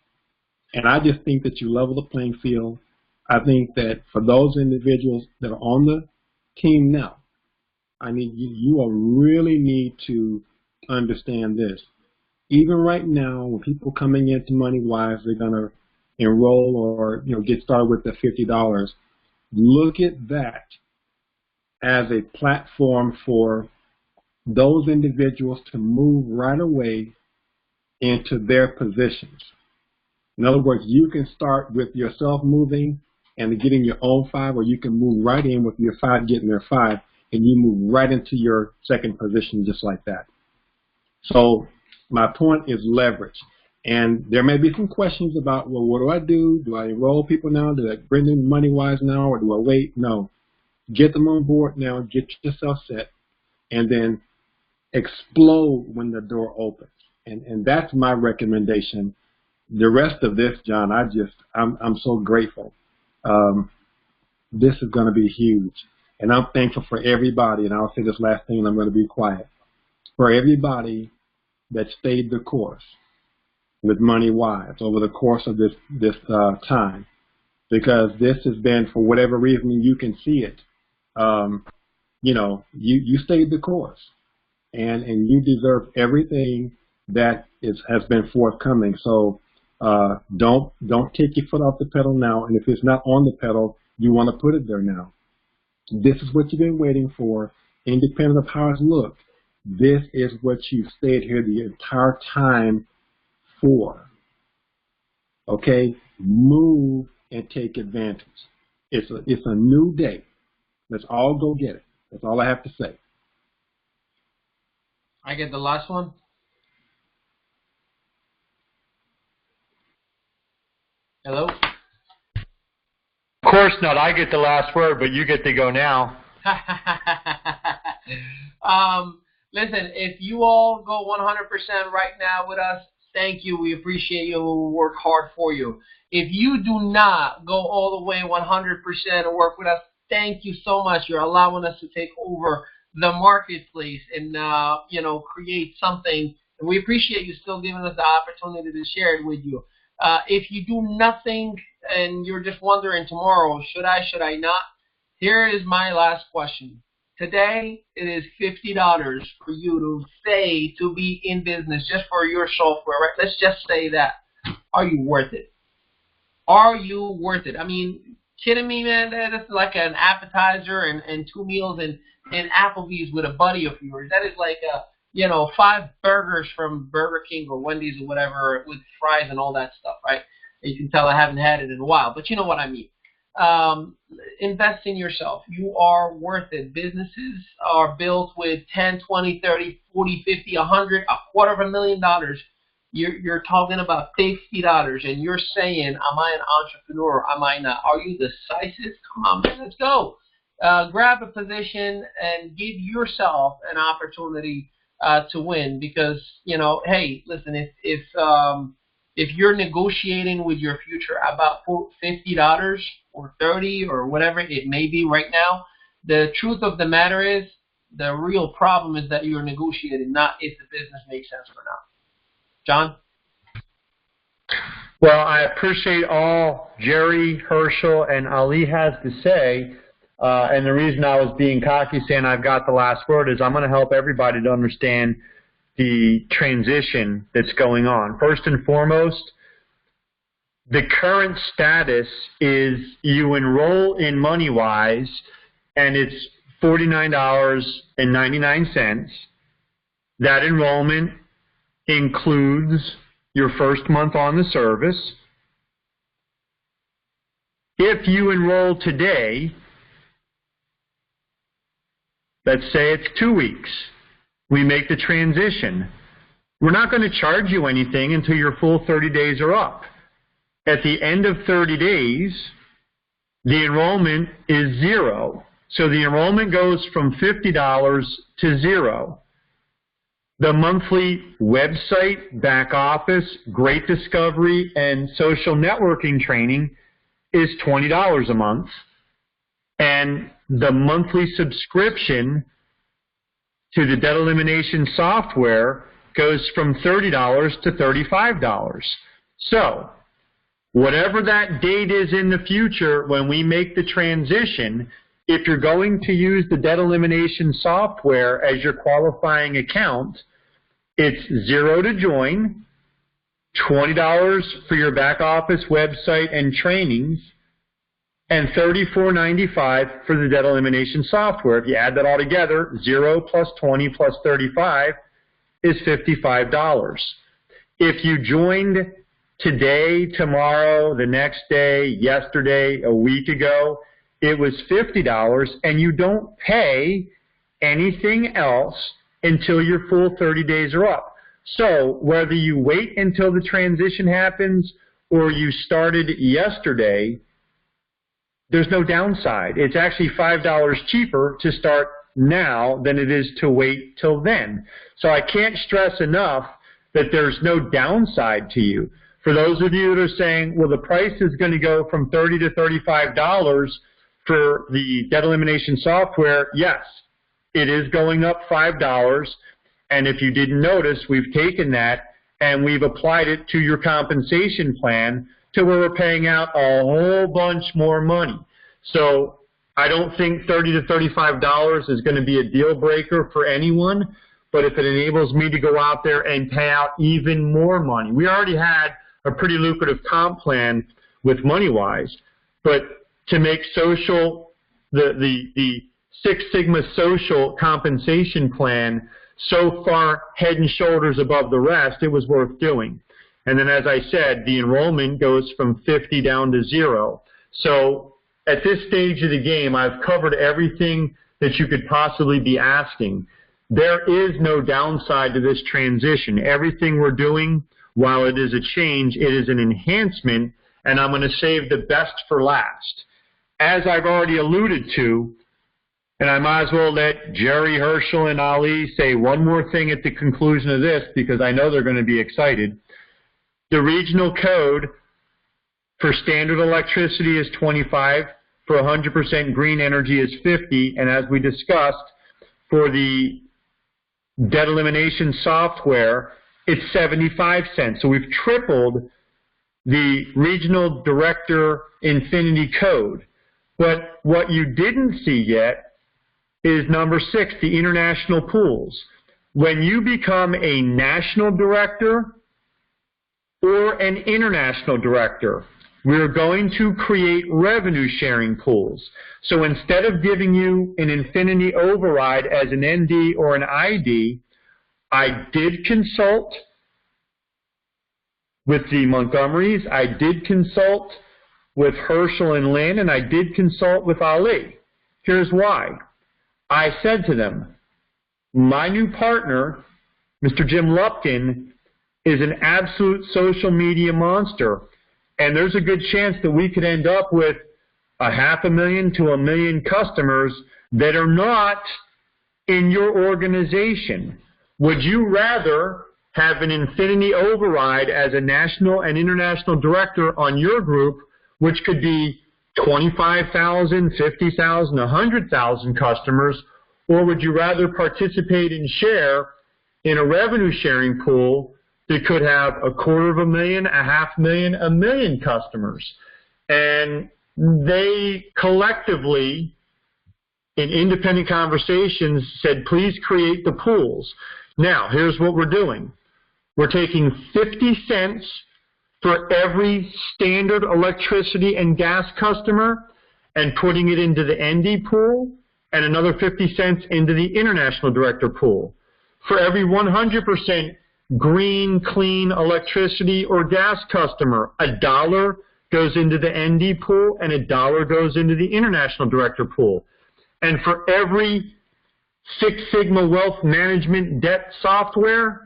And I just think that you level the playing field. I think that for those individuals that are on the team now, I need you all really need to understand this. Even right now, when people coming into MonyWize, they're gonna enroll or get started with the $50. Look at that as a platform for those individuals to move right away into their positions. In other words, you can start with yourself moving and getting your own 5, or you can move right in with your 5 getting their 5, and you move right into your second position just like that. So my point is leverage. And there may be some questions about, well, what do I do? Do I enroll people now? Do I bring in MonyWize now, or do I wait? No. Get them on board now, get yourself set, and then explode when the door opens. And that's my recommendation. The rest of this, John, I'm so grateful. This is going to be huge. And I'm thankful for everybody, and I'll say this last thing and I'm going to be quiet, for everybody that stayed the course with MonyWize over the course of this time, because this has been, for whatever reason you can see it, you stayed the course, and you deserve everything that has been forthcoming. So don't take your foot off the pedal now, and if it's not on the pedal, you want to put it there now. This is what you've been waiting for, independent of how it's looked. This is what you've stayed here the entire time for. Okay? Move and take advantage. It's a new day. Let's all go get it. That's all I have to say. I get the last one. Hello? Of course not. I get the last word, but you get to go now. Listen, if you all go 100% right now with us, thank you. We appreciate you. We'll work hard for you. If you do not go all the way 100% and work with us, thank you so much. You're allowing us to take over the marketplace and create something. And we appreciate you still giving us the opportunity to share it with you. If you do nothing and you're just wondering tomorrow, should I not? Here is my last question. Today, it is $50 for you to say to be in business just for your software, right? Let's just say that. Are you worth it? Are you worth it? I mean, kidding me, man? That's like an appetizer and 2 meals in Applebee's with a buddy of yours. That is like 5 burgers from Burger King or Wendy's or whatever with fries and all that stuff, right? You can tell I haven't had it in a while, but you know what I mean. Invest in yourself. You are worth it. Businesses are built with 10, 20, 30, 40, 50, 100, $250,000. You're talking about $50, and you're saying, am I an entrepreneur? Am I not? Are you decisive? Come on, man, let's go. Grab a position and give yourself an opportunity to win, because, hey, listen, if you're negotiating with your future about $50 or $30 or whatever it may be right now, the truth of the matter is the real problem is that you're negotiating, not if the business makes sense or not. John? Well, I appreciate all Jerry, Herschel, and Ali has to say. And the reason I was being cocky saying I've got the last word is I'm going to help everybody to understand the transition that's going on. First and foremost, the current status is you enroll in MonyWize, and it's $49.99. That enrollment includes your first month on the service. If you enroll today, let's say it's 2 weeks, we make the transition. We're not going to charge you anything until your full 30 days are up. At the end of 30 days, the enrollment is 0. So the enrollment goes from $50 to 0. The monthly website, back office, great discovery, and social networking training is $20 a month. And the monthly subscription to the debt elimination software goes from $30 to $35. So whatever that date is in the future when we make the transition, if you're going to use the debt elimination software as your qualifying account, it's $0 to join, $20 for your back office website and trainings, and $34.95 for the debt elimination software. If you add that all together, 0 plus 20 plus 35 is $55. If you joined today, tomorrow, the next day, yesterday, a week ago, it was $50, and you don't pay anything else until your full 30 days are up. So whether you wait until the transition happens or you started yesterday, there's no downside. It's actually $5 cheaper to start now than it is to wait till then. So I can't stress enough that there's no downside to you. For those of you that are saying, well, the price is going to go from $30 to $35 for the debt elimination software, yes, it is going up $5. And if you didn't notice, we've taken that and we've applied it to your compensation plan to where we're paying out a whole bunch more money. So I don't think $30 to $35 is going to be a deal breaker for anyone, but if it enables me to go out there and pay out even more money. We already had a pretty lucrative comp plan with MonyWize, but to make social, the Six Sigma social compensation plan so far head and shoulders above the rest, it was worth doing. And then, as I said, the enrollment goes from 50 down to 0. So at this stage of the game, I've covered everything that you could possibly be asking. There is no downside to this transition. Everything we're doing, while it is a change, it is an enhancement, and I'm going to save the best for last. As I've already alluded to, and I might as well let Jerry, Herschel, and Ali say one more thing at the conclusion of this because I know they're going to be excited. The regional code for standard electricity is 25, for 100% green energy is 50, and as we discussed, for the debt elimination software, it's 75 cents. So we've tripled the regional director infinity code. But what you didn't see yet is number 6, the international pools. When you become a national director or an international director, we're going to create revenue sharing pools. So instead of giving you an infinity override as an ND or an ID, I did consult with the Montgomerys, I did consult with Herschel and Lynn, and I did consult with Ali. Here's why. I said to them, my new partner, Mr. Jim Lupkin, is an absolute social media monster, and there's a good chance that we could end up with 500,000 to 1 million customers that are not in your organization. Would you rather have an infinity override as a national and international director on your group, which could be 25,000, 50,000, 100,000 customers, or would you rather participate and share in a revenue sharing pool that could have 250,000, 500,000, 1 million customers? And they collectively, in independent conversations, said, please create the pools. Now, here's what we're doing. We're taking 50 cents for every standard electricity and gas customer and putting it into the ND pool and another 50 cents into the international director pool. For every 100% green, clean electricity or gas customer, $1 goes into the ND pool and $1 goes into the international director pool. And for every Six Sigma wealth management debt software,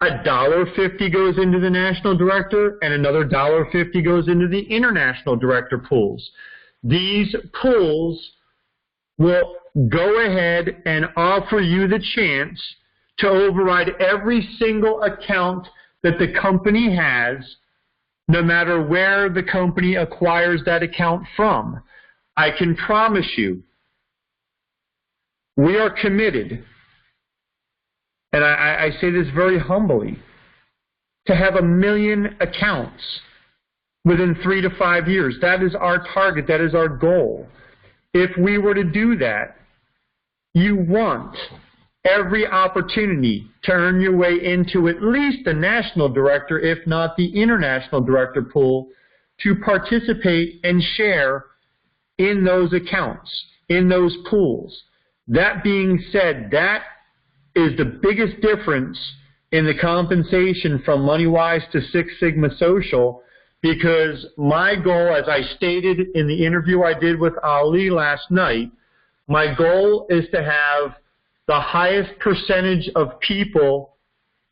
$1.50 goes into the national director and another $1.50 goes into the international director pools. These pools will go ahead and offer you the chance to override every single account that the company has, no matter where the company acquires that account from. I can promise you, we are committed, and I say this very humbly, to have 1 million accounts within 3 to 5 years. That is our target. That is our goal. If we were to do that, you want every opportunity to earn your way into at least the national director, if not the international director pool, to participate and share in those accounts, in those pools. That being said, that is the biggest difference in the compensation from MonyWize to Six Sigma Social, because my goal, as I stated in the interview I did with Ali last night, my goal is to have the highest percentage of people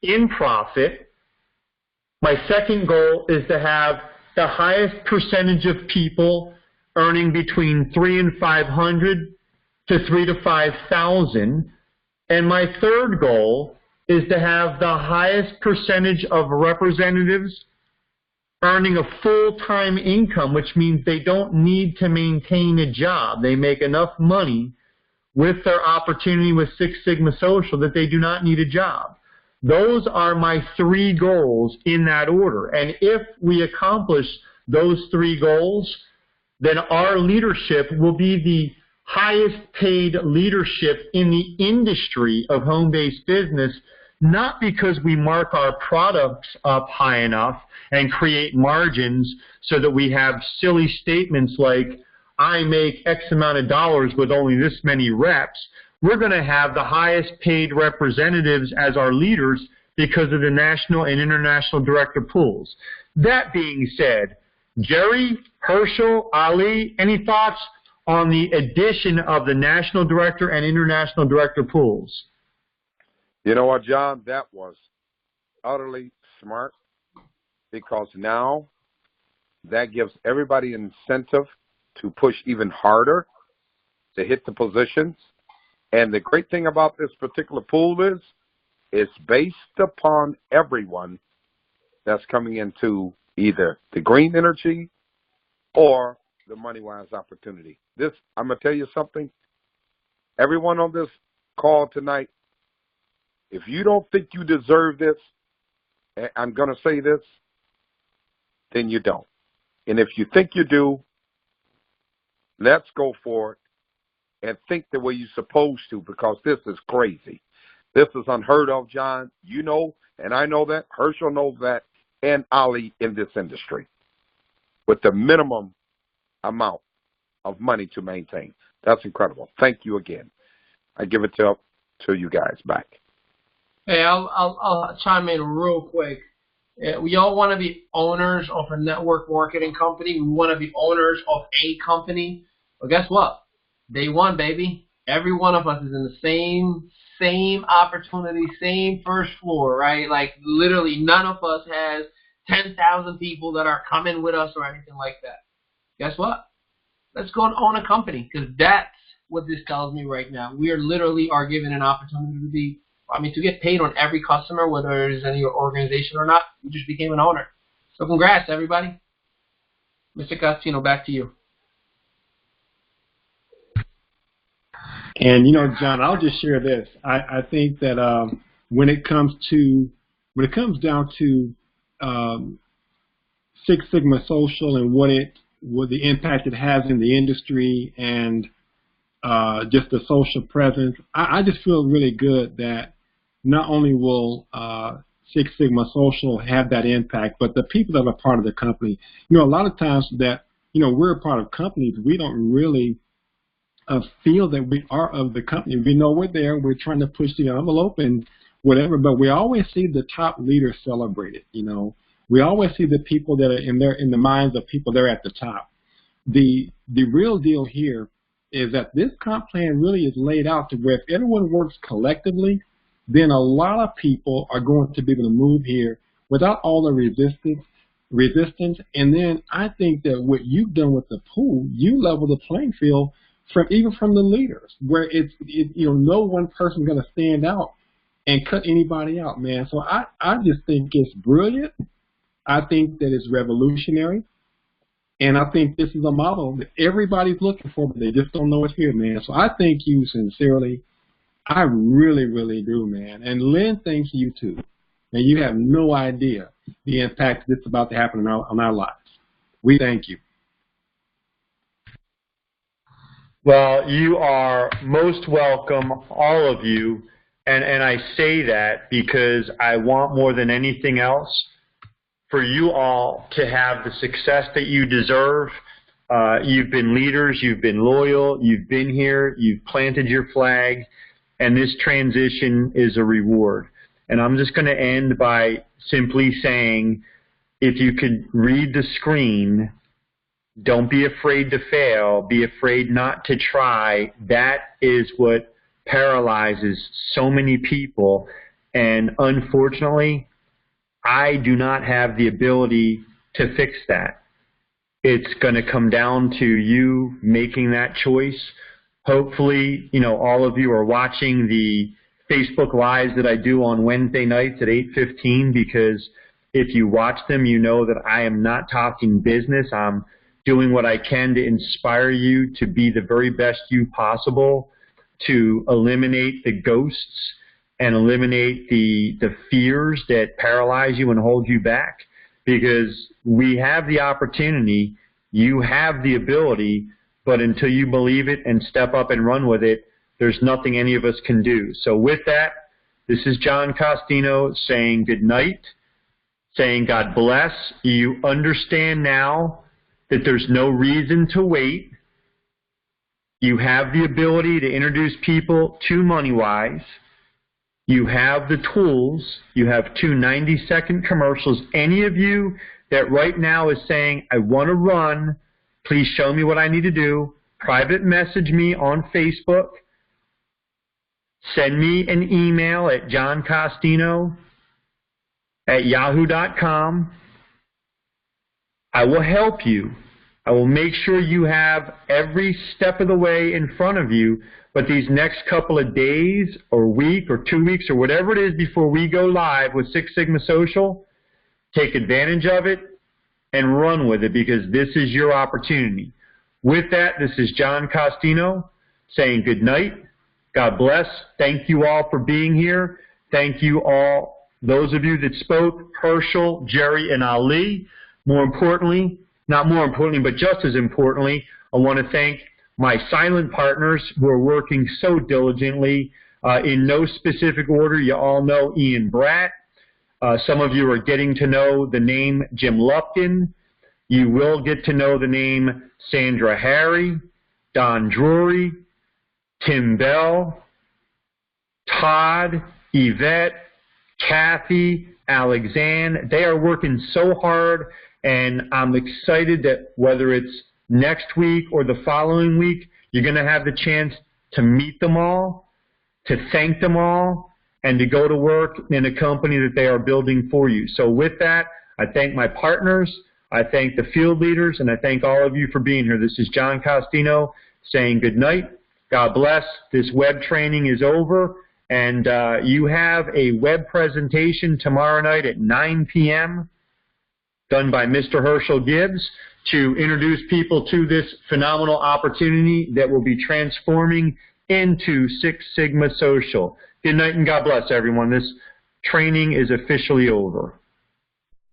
in profit. My second goal is to have the highest percentage of people earning between $300 and $500 to $3,000 to $5,000. And my third goal is to have the highest percentage of representatives earning a full-time income, which means they don't need to maintain a job. They make enough money with their opportunity with Six Sigma Social that they do not need a job. Those are my three goals in that order. And if we accomplish those three goals, then our leadership will be the highest paid leadership in the industry of home-based business, not because we mark our products up high enough and create margins so that we have silly statements like, I make X amount of dollars with only this many reps. We're going to have the highest paid representatives as our leaders because of the national and international director pools. That being said, Jerry, Herschel, Ali, any thoughts on the addition of the national director and international director pools? You know what, John? That was utterly smart, because now that gives everybody an incentive to push even harder to hit the positions. And the great thing about this particular pool is it's based upon everyone that's coming into either the green energy or the MonyWize opportunity. This, I'm going to tell you something. Everyone on this call tonight, if you don't think you deserve this, I'm going to say this, then you don't. And if you think you do, let's go for it and think the way you're supposed to, because this is crazy. This is unheard of, John. You know, and I know that. Herschel knows that, and Ali in this industry, with the minimum amount of money to maintain. That's incredible. Thank you again. I give it to you guys back. Hey, I'll chime in real quick. We all want to be owners of a network marketing company. We want to be owners of a company. But guess what? Day one, baby. Every one of us is in the same opportunity, same first floor, right? Like, literally none of us has 10,000 people that are coming with us or anything like that. Guess what? Let's go and own a company, because that's what this tells me right now. We are given an opportunity to get paid on every customer, whether it is in your organization or not. We just became an owner. So congrats, everybody. Mr. Castino, back to you. And, you know, John, I'll just share this. I think that when it comes down to Six Sigma Social and what the impact it has in the industry and just the social presence, I just feel really good that not only will Six Sigma Social have that impact, but the people that are part of the company. You know, a lot of times that, you know, we're a part of companies, we don't really feel that we are of the company. We know we're there, we're trying to push the envelope and whatever, but we always see the top leaders celebrated, you know. We always see the people that are in the minds of people there at the top. The real deal here is that this comp plan really is laid out to where if everyone works collectively, then a lot of people are going to be able to move here without all the resistance. And then I think that what you've done with the pool, you level the playing field even from the leaders, where it's no one person going to stand out and cut anybody out, man. So I just think it's brilliant. I think that it's revolutionary. And I think this is a model that everybody's looking for, but they just don't know it's here, man. So I thank you sincerely. I really, really do, man. And Lynn thanks you too. And you have no idea the impact that's about to happen on our lives. We thank you. Well, you are most welcome, all of you. And I say that because I want more than anything else for you all to have the success that you deserve. You've been leaders, you've been loyal, you've been here, you've planted your flag, and this transition is a reward. And I'm just going to end by simply saying, if you could read the screen, don't be afraid to fail. Be afraid not to try. That is what paralyzes so many people. And unfortunately, I do not have the ability to fix that. It's going to come down to you making that choice. Hopefully, all of you are watching the Facebook Lives that I do on Wednesday nights at 8:15, because if you watch them, you know that I am not talking business. I'm doing what I can to inspire you to be the very best you possible, to eliminate the ghosts and eliminate the fears that paralyze you and hold you back, because we have the opportunity, you have the ability, but until you believe it and step up and run with it, there's nothing any of us can do. So with that, this is John Costino saying good night, saying God bless. You understand now that there's no reason to wait. You have the ability to introduce people to MonyWize. You have the tools. You have 2 90-second commercials. Any of you that right now is saying, I want to run, please show me what I need to do. Private message me on Facebook. Send me an email at johncostino@yahoo.com. I will help you. I will make sure you have every step of the way in front of you, but these next couple of days or week or 2 weeks or whatever it is before we go live with Six Sigma Social, take advantage of it and run with it, because this is your opportunity. With that, this is John Costino saying good night. God bless. Thank you all for being here. Thank you all, those of you that spoke, Herschel, Jerry, and Ali. More importantly, not more importantly, but just as importantly, I want to thank my silent partners who are working so diligently. In no specific order, you all know Ian Bratt. Some of you are getting to know the name Jim Lupkin. You will get to know the name Sandra Harry, Don Drury, Tim Bell, Todd, Yvette, Kathy, Alexandre. They are working so hard, and I'm excited that whether it's next week or the following week, you're going to have the chance to meet them all, to thank them all, and to go to work in a company that they are building for you. So with that, I thank my partners, I thank the field leaders, and I thank all of you for being here. This is John Costino saying good night. God bless. This web training is over, and you have a web presentation tomorrow night at 9 p.m. done by Mr. Herschel Gibbs to introduce people to this phenomenal opportunity that will be transforming into Six Sigma Social. Good night and God bless, everyone. This training is officially over.